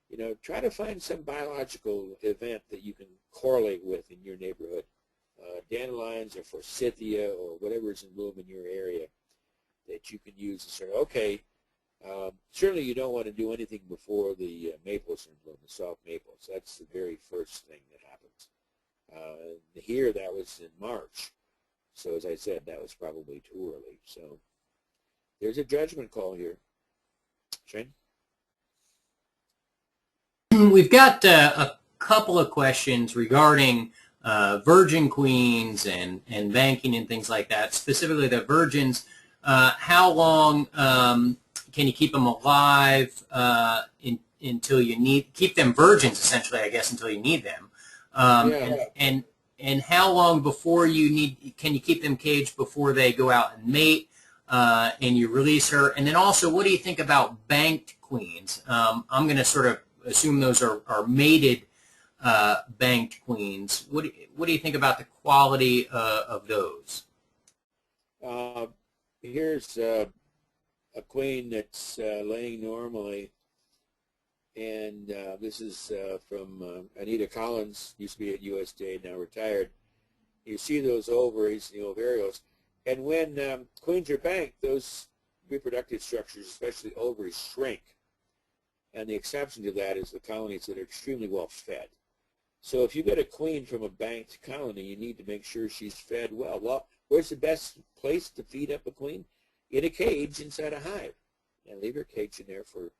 you know, try to find some biological event that you can correlate with in your neighborhood. Dandelions or forsythia or whatever is in bloom in your area that you can use to sort of, okay, certainly you don't want to do anything before the maples in bloom, the soft maples. That's the very first thing that happens. Here that was in March. So as I said, that was probably too early. So there's a judgment call here. Shane? We've got a couple of questions regarding virgin queens and banking and things like that. Specifically the virgins, how long can you keep them alive until you keep them virgins, essentially, I guess, until you need them? Yeah. And how long before can you keep them caged before they go out and mate and you release her? And then also, what do you think about banked queens? I'm going to sort of assume those are mated banked queens. What do you think about the quality of those? Here's a queen that's laying normally, and this is from Anita Collins, used to be at USDA, now retired. You see those ovaries, the ovarials, and when queens are banked, those reproductive structures, especially ovaries, shrink. And the exception to that is the colonies that are extremely well fed. So if you get a queen from a banked colony, you need to make sure she's fed well. Well, where's the best place to feed up a queen? In a cage inside a hive. And leave her cage in there for,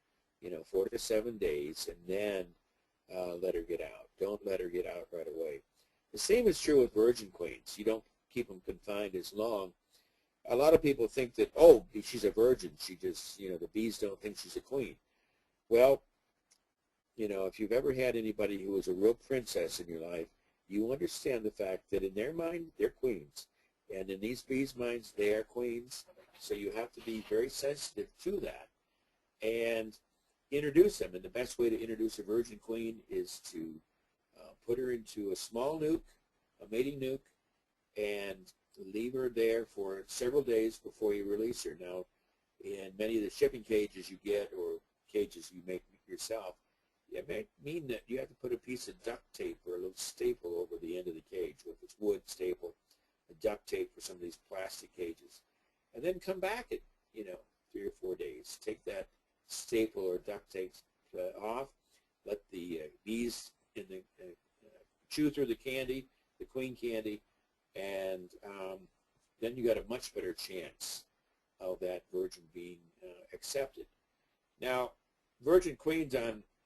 4 to 7 days, and then let her get out. Don't let her get out right away. The same is true with virgin queens. You don't keep them confined as long. A lot of people think that, oh, she's a virgin. She just, the bees don't think she's a queen. Well, if you've ever had anybody who was a real princess in your life, you understand the fact that in their mind, they're queens. And in these bees' minds, they are queens. So you have to be very sensitive to that and introduce them. And the best way to introduce a virgin queen is to put her into a small nuke, a mating nuke, and leave her there for several days before you release her. Now, in many of the shipping cages you get, or cages you make yourself, it may mean that you have to put a piece of duct tape or a little staple over the end of the cage, whether it's wood staple, a duct tape for some of these plastic cages, and then come back at 3 or 4 days. Take that staple or duct tape off, let the bees chew through the candy, the queen candy, and then you got a much better chance of that virgin being accepted. Now, virgin queens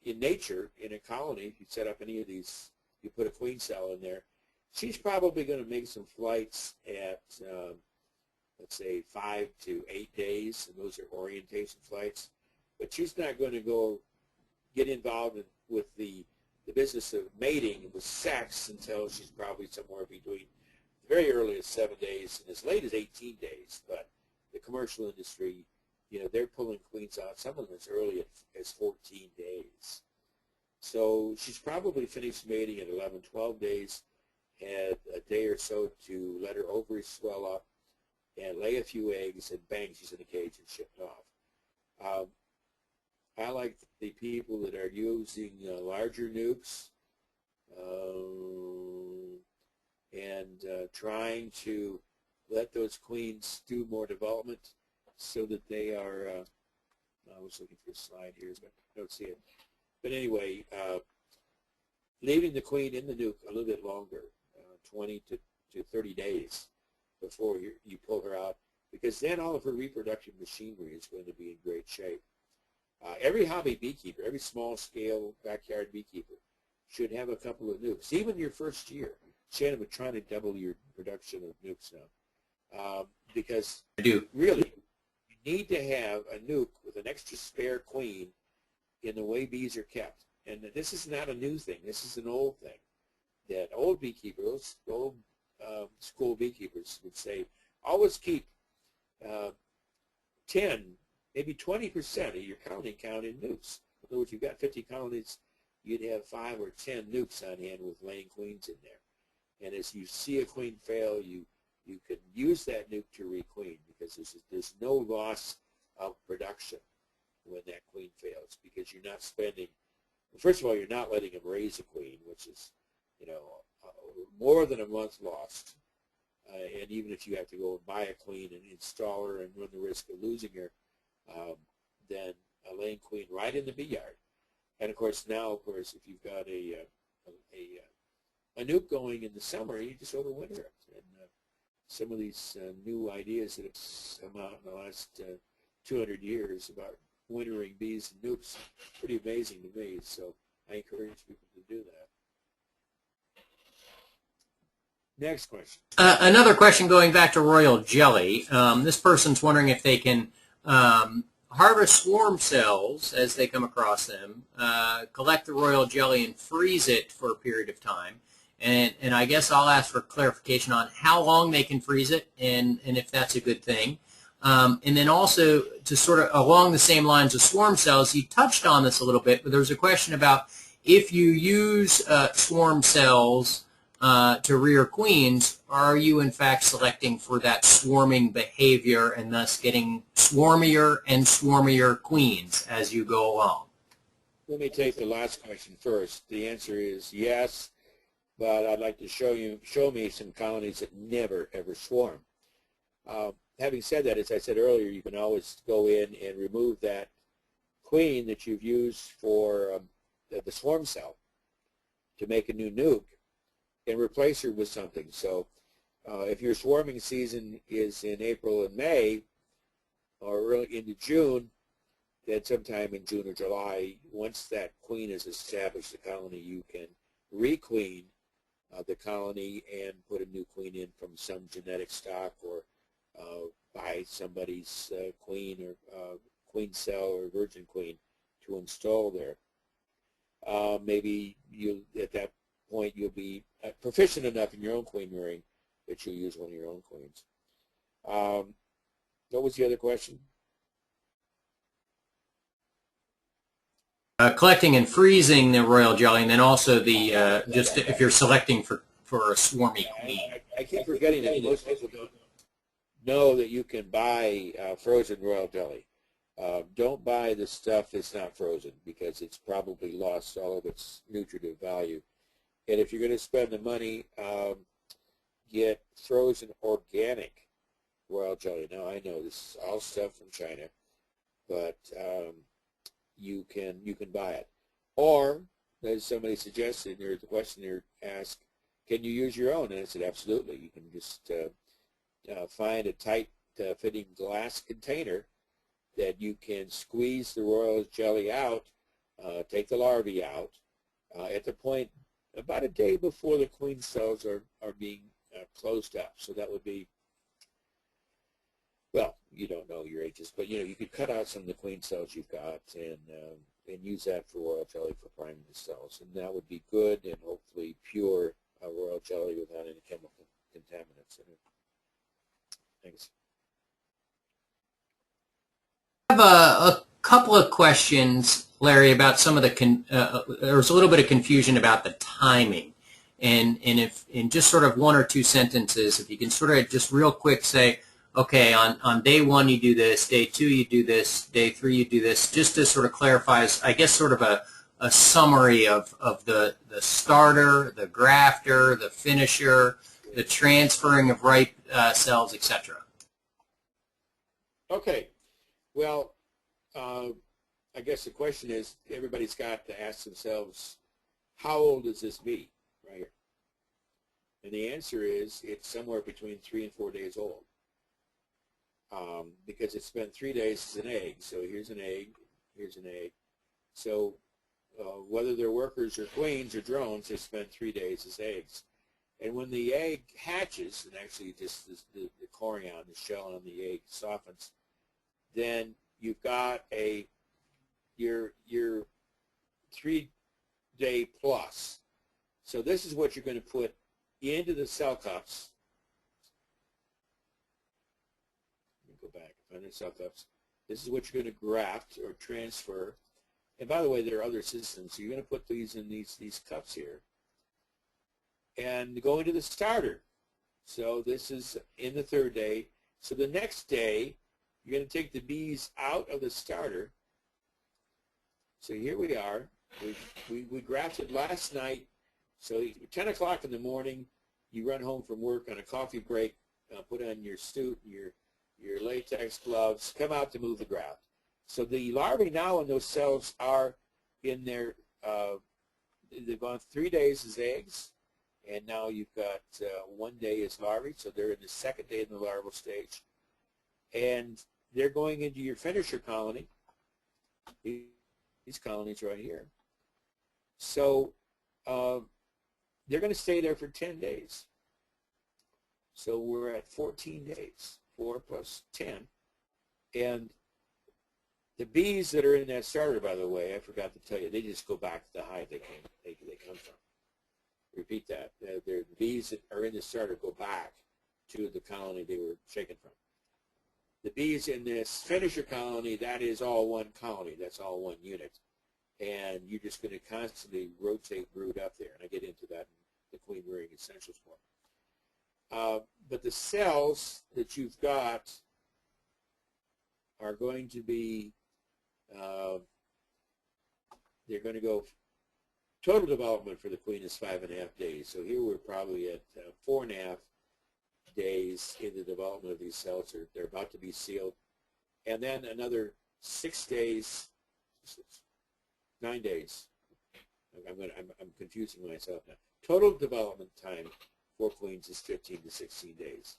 in nature, in a colony, if you set up any of these, you put a queen cell in there, she's probably going to make some flights at, let's say, 5 to 8 days, and those are orientation flights. But she's not going to go get involved with the business of mating and with sex until she's probably somewhere between the very earliest 7 days and as late as 18 days. But the commercial industry, they're pulling queens out, some of them as early as 14 days. So she's probably finished mating at 11, 12 days, had a day or so to let her ovaries swell up and lay a few eggs, and bang, she's in the cage and shipped off. I like the people that are using larger nukes and trying to let those queens do more development so that they are, I was looking for a slide here, but I don't see it. But anyway, leaving the queen in the nuke a little bit longer, 20 to 30 days before you pull her out, because then all of her reproductive machinery is going to be in great shape. Every hobby beekeeper, every small-scale backyard beekeeper should have a couple of nukes. Even your first year, Shannon, we're trying to double your production of nukes now, because I do. Really, need to have a nuke with an extra spare queen in the way bees are kept. And this is not a new thing. This is an old thing that old beekeepers, old school beekeepers would say, always keep 10, maybe 20% of your colony count in nukes. In other words, you've got 50 colonies, you'd have 5 or 10 nukes on hand with laying queens in there. And as you see a queen fail, you can use that nuke to requeen, because there's no loss of production when that queen fails, because you're not spending, first of all, you're not letting them raise a queen, which is, more than a month lost. And even if you have to go and buy a queen and install her and run the risk of losing her, then a laying queen right in the bee yard. And of course now, if you've got a nuke going in the summer, you just overwinter it. And some of these new ideas that have come out in the last 200 years about wintering bees and nukes, pretty amazing to me. So I encourage people to do that. Next question. Another question going back to royal jelly. This person's wondering if they can harvest swarm cells as they come across them, collect the royal jelly and freeze it for a period of time. And I guess I'll ask for clarification on how long they can freeze it and if that's a good thing. And then also to sort of along the same lines of swarm cells, you touched on this a little bit, but there was a question about if you use swarm cells to rear queens, are you in fact selecting for that swarming behavior and thus getting swarmier and swarmier queens as you go along? Let me take the last question first. The answer is yes, but I'd like to show me some colonies that never ever swarm. Having said that, as I said earlier, you can always go in and remove that queen that you've used for the swarm cell to make a new nuke and replace her with something. So if your swarming season is in April and May or early into June, then sometime in June or July, once that queen has established the colony, you can requeen the colony and put a new queen in from some genetic stock, or buy somebody's queen or queen cell or virgin queen to install there. Maybe at that point you'll be proficient enough in your own queen rearing that you'll use one of your own queens. What was the other question? Collecting and freezing the royal jelly, and then also the just if you're selecting for a swarmy queen. I keep forgetting that most people don't know that you can buy frozen royal jelly. Don't buy the stuff that's not frozen, because it's probably lost all of its nutritive value. And if you're going to spend the money, get frozen organic royal jelly. Now I know this is all stuff from China, but you can buy it. Or, as somebody suggested, there's a question there asked, can you use your own? And I said, absolutely. You can just find a tight fitting glass container that you can squeeze the royal jelly out, take the larvae out at the point about a day before the queen cells are being closed up. So that would be, well, you don't know your ages, but you could cut out some of the queen cells you've got and use that for royal jelly for priming the cells, and that would be good and hopefully pure royal jelly without any chemical contaminants in it. Thanks. I have a couple of questions, Larry, about some of the there was a little bit of confusion about the timing, and if in just sort of one or two sentences, if you can sort of just real quick say, okay, on day one you do this, day two you do this, day three you do this, just to sort of clarify, I guess sort of a summary of the starter, the grafter, the finisher, the transferring of ripe cells, etc. Okay. Well, I guess the question is, everybody's got to ask themselves, how old is this bee right here? And the answer is, it's somewhere between 3 and 4 days old. Because it spent 3 days as an egg. So here's an egg, here's an egg. So whether they're workers or queens or drones, they spend 3 days as eggs. And when the egg hatches, and actually just the coring on the shell on the egg softens, then you've got your 3-day plus. So this is what you're going to put into the cell cups. Let me go back. Find the cell cups. This is what you're going to graft or transfer. And by the way, there are other systems. So you're going to put these in these cups here and go into the starter. So this is in the 3rd day. So the next day, you're going to take the bees out of the starter. So here we are. We grafted last night. So 10 o'clock in the morning, you run home from work on a coffee break, put on your suit, your latex gloves, come out to move the graft. So the larvae now in those cells are in their, they've gone 3 days as eggs, and now you've got 1 day as larvae, so they're in the 2nd day in the larval stage. And they're going into your finisher colony, these colonies right here. So they're going to stay there for 10 days. So we're at 14 days, 4 plus 10. And the bees that are in that starter, by the way, I forgot to tell you, they just go back to the hive they come from. Repeat that. The bees that are in the starter go back to the colony they were shaken from. The bees in this finisher colony, that is all one colony. That's all one unit. And you're just going to constantly rotate brood up there. And I get into that in the queen rearing essentials book. But the cells that you've got are going to be, they're going to go, total development for the queen is 5.5 days. So here we're probably at 4.5 days in the development of these cells. They're about to be sealed. And then another 6 days, 9 days. I'm confusing myself now. Total development time for queens is 15 to 16 days.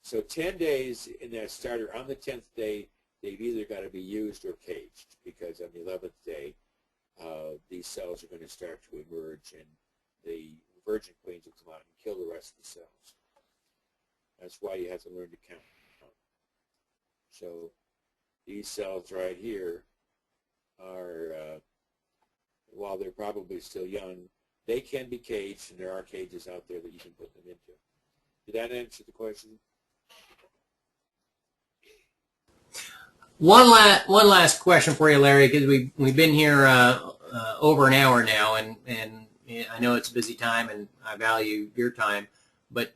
So 10 days in that starter. On the 10th day, they've either got to be used or caged, because on the 11th day, these cells are going to start to emerge, and the virgin queens will come out and kill the rest of the cells. That's why you have to learn to count. So these cells right here are, while they're probably still young, they can be caged, and there are cages out there that you can put them into. Did that answer the question? One last question for you, Larry, because we've been here over an hour now, and I know it's a busy time, and I value your time. But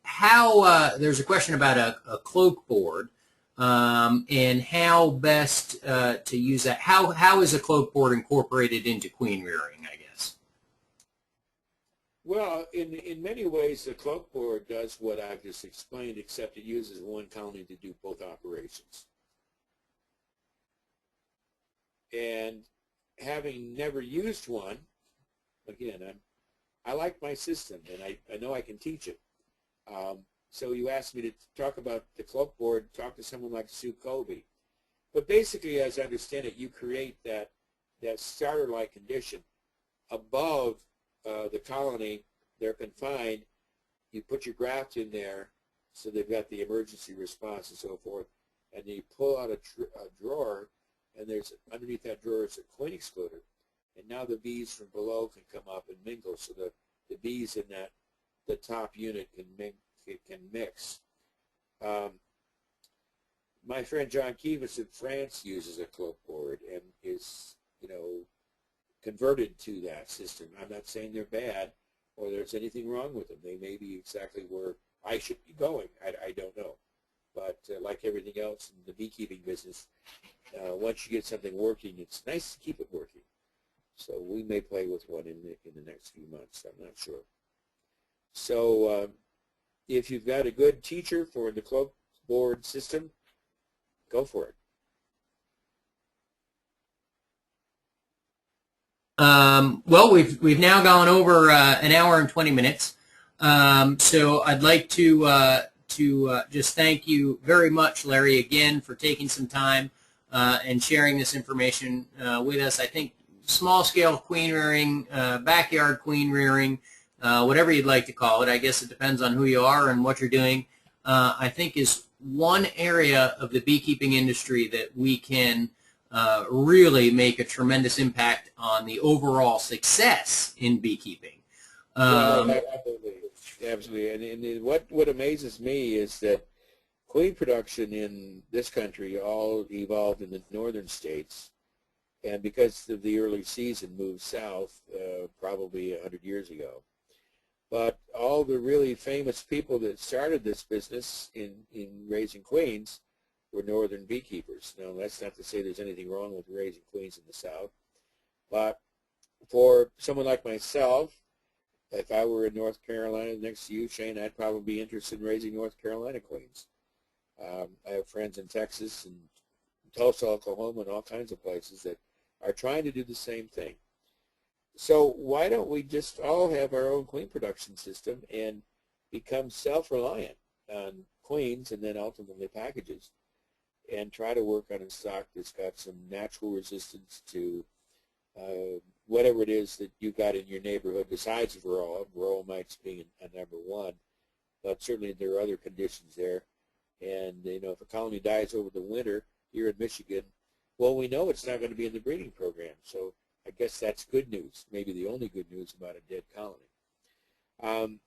how there's a question about a cloak board, and how best to use that. How is a cloak board incorporated into queen rearing, I guess? Well, in many ways, the cloak board does what I've just explained, except it uses one colony to do both operations. And having never used one, again, I like my system, and I know I can teach it. So you asked me to talk about the cloak board, talk to someone like Sue Colby. But basically, as I understand it, you create that starter-like condition above the colony. They're confined. You put your graft in there, so they've got the emergency response and so forth, and you pull out a drawer, and there's underneath that drawer is a queen excluder, and now the bees from below can come up and mingle, so the bees in the top unit can mix. My friend John Kivas in France uses a cloak board and is, converted to that system. I'm not saying they're bad or there's anything wrong with them. They may be exactly where I should be going. I don't know. But like everything else in the beekeeping business, once you get something working, it's nice to keep it working. So we may play with one in the next few months. I'm not sure. So if you've got a good teacher for the cloak board system, go for it. Well, we've now gone over an hour and 20 minutes. So I'd like to just thank you very much, Larry, again for taking some time and sharing this information with us. I think small-scale queen rearing, backyard queen rearing, whatever you'd like to call it. I guess it depends on who you are and what you're doing. I think is one area of the beekeeping industry that we can really make a tremendous impact on the overall success in beekeeping. Well, absolutely, absolutely. And what amazes me is that queen production in this country all evolved in the northern states, and because of the early season moved south probably 100 years ago. But all the really famous people that started this business in raising queens were northern beekeepers. Now, that's not to say there's anything wrong with raising queens in the south, but for someone like myself, if I were in North Carolina next to you, Shane, I'd probably be interested in raising North Carolina queens. I have friends in Texas and Tulsa, Oklahoma, and all kinds of places that are trying to do the same thing. So why don't we just all have our own queen production system and become self-reliant on queens and then ultimately packages, and try to work on a stock that's got some natural resistance to whatever it is that you've got in your neighborhood besides varroa mites being a number one, but certainly there are other conditions there. And, you know, if a colony dies over the winter here in Michigan, well, we know it's not going to be in the breeding program. So I guess that's good news, maybe the only good news about a dead colony.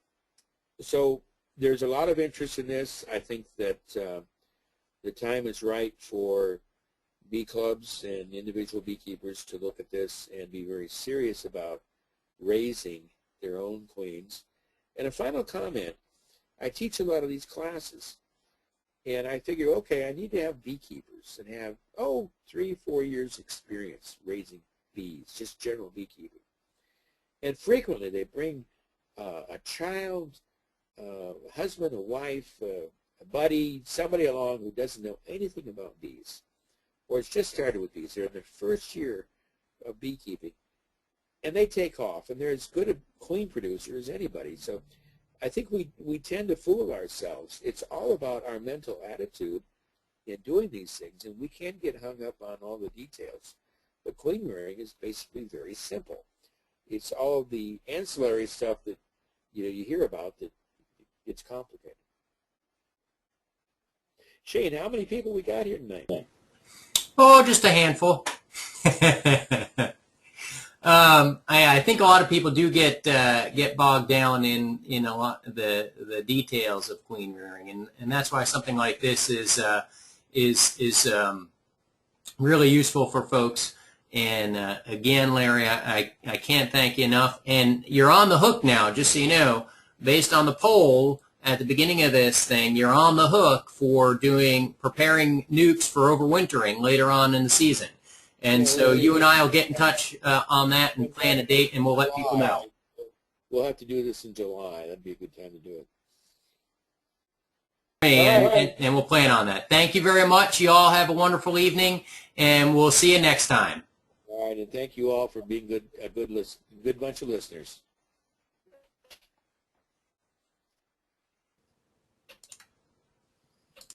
So there's a lot of interest in this. I think that the time is right for bee clubs and individual beekeepers to look at this and be very serious about raising their own queens. And a final comment, I teach a lot of these classes, and I figure, okay, I need to have beekeepers and have, 3-4 years experience raising bees, just general beekeeping. And frequently they bring a child, a husband, a wife, a buddy, somebody along who doesn't know anything about bees, or it's just started with bees. They're in their first year of beekeeping, and they take off, and they're as good a queen producer as anybody. So I think we tend to fool ourselves. It's all about our mental attitude in doing these things, and we can get hung up on all the details. But queen rearing is basically very simple. It's all the ancillary stuff that you hear about that it's complicated. Shane, how many people we got here tonight? Oh, just a handful. I think a lot of people do get bogged down in a lot of the details of queen rearing, and that's why something like this is really useful for folks. And again, Larry, I can't thank you enough. And you're on the hook now, just so you know, based on the poll at the beginning of this thing, you're on the hook for preparing nucs for overwintering later on in the season. And so you and I will get in touch on that and plan a date, and we'll let people know. We'll have to do this in July. That'd be a good time to do it. And we'll plan on that. Thank you very much. You all have a wonderful evening, and we'll see you next time. All right, and thank you all for being a good bunch of listeners.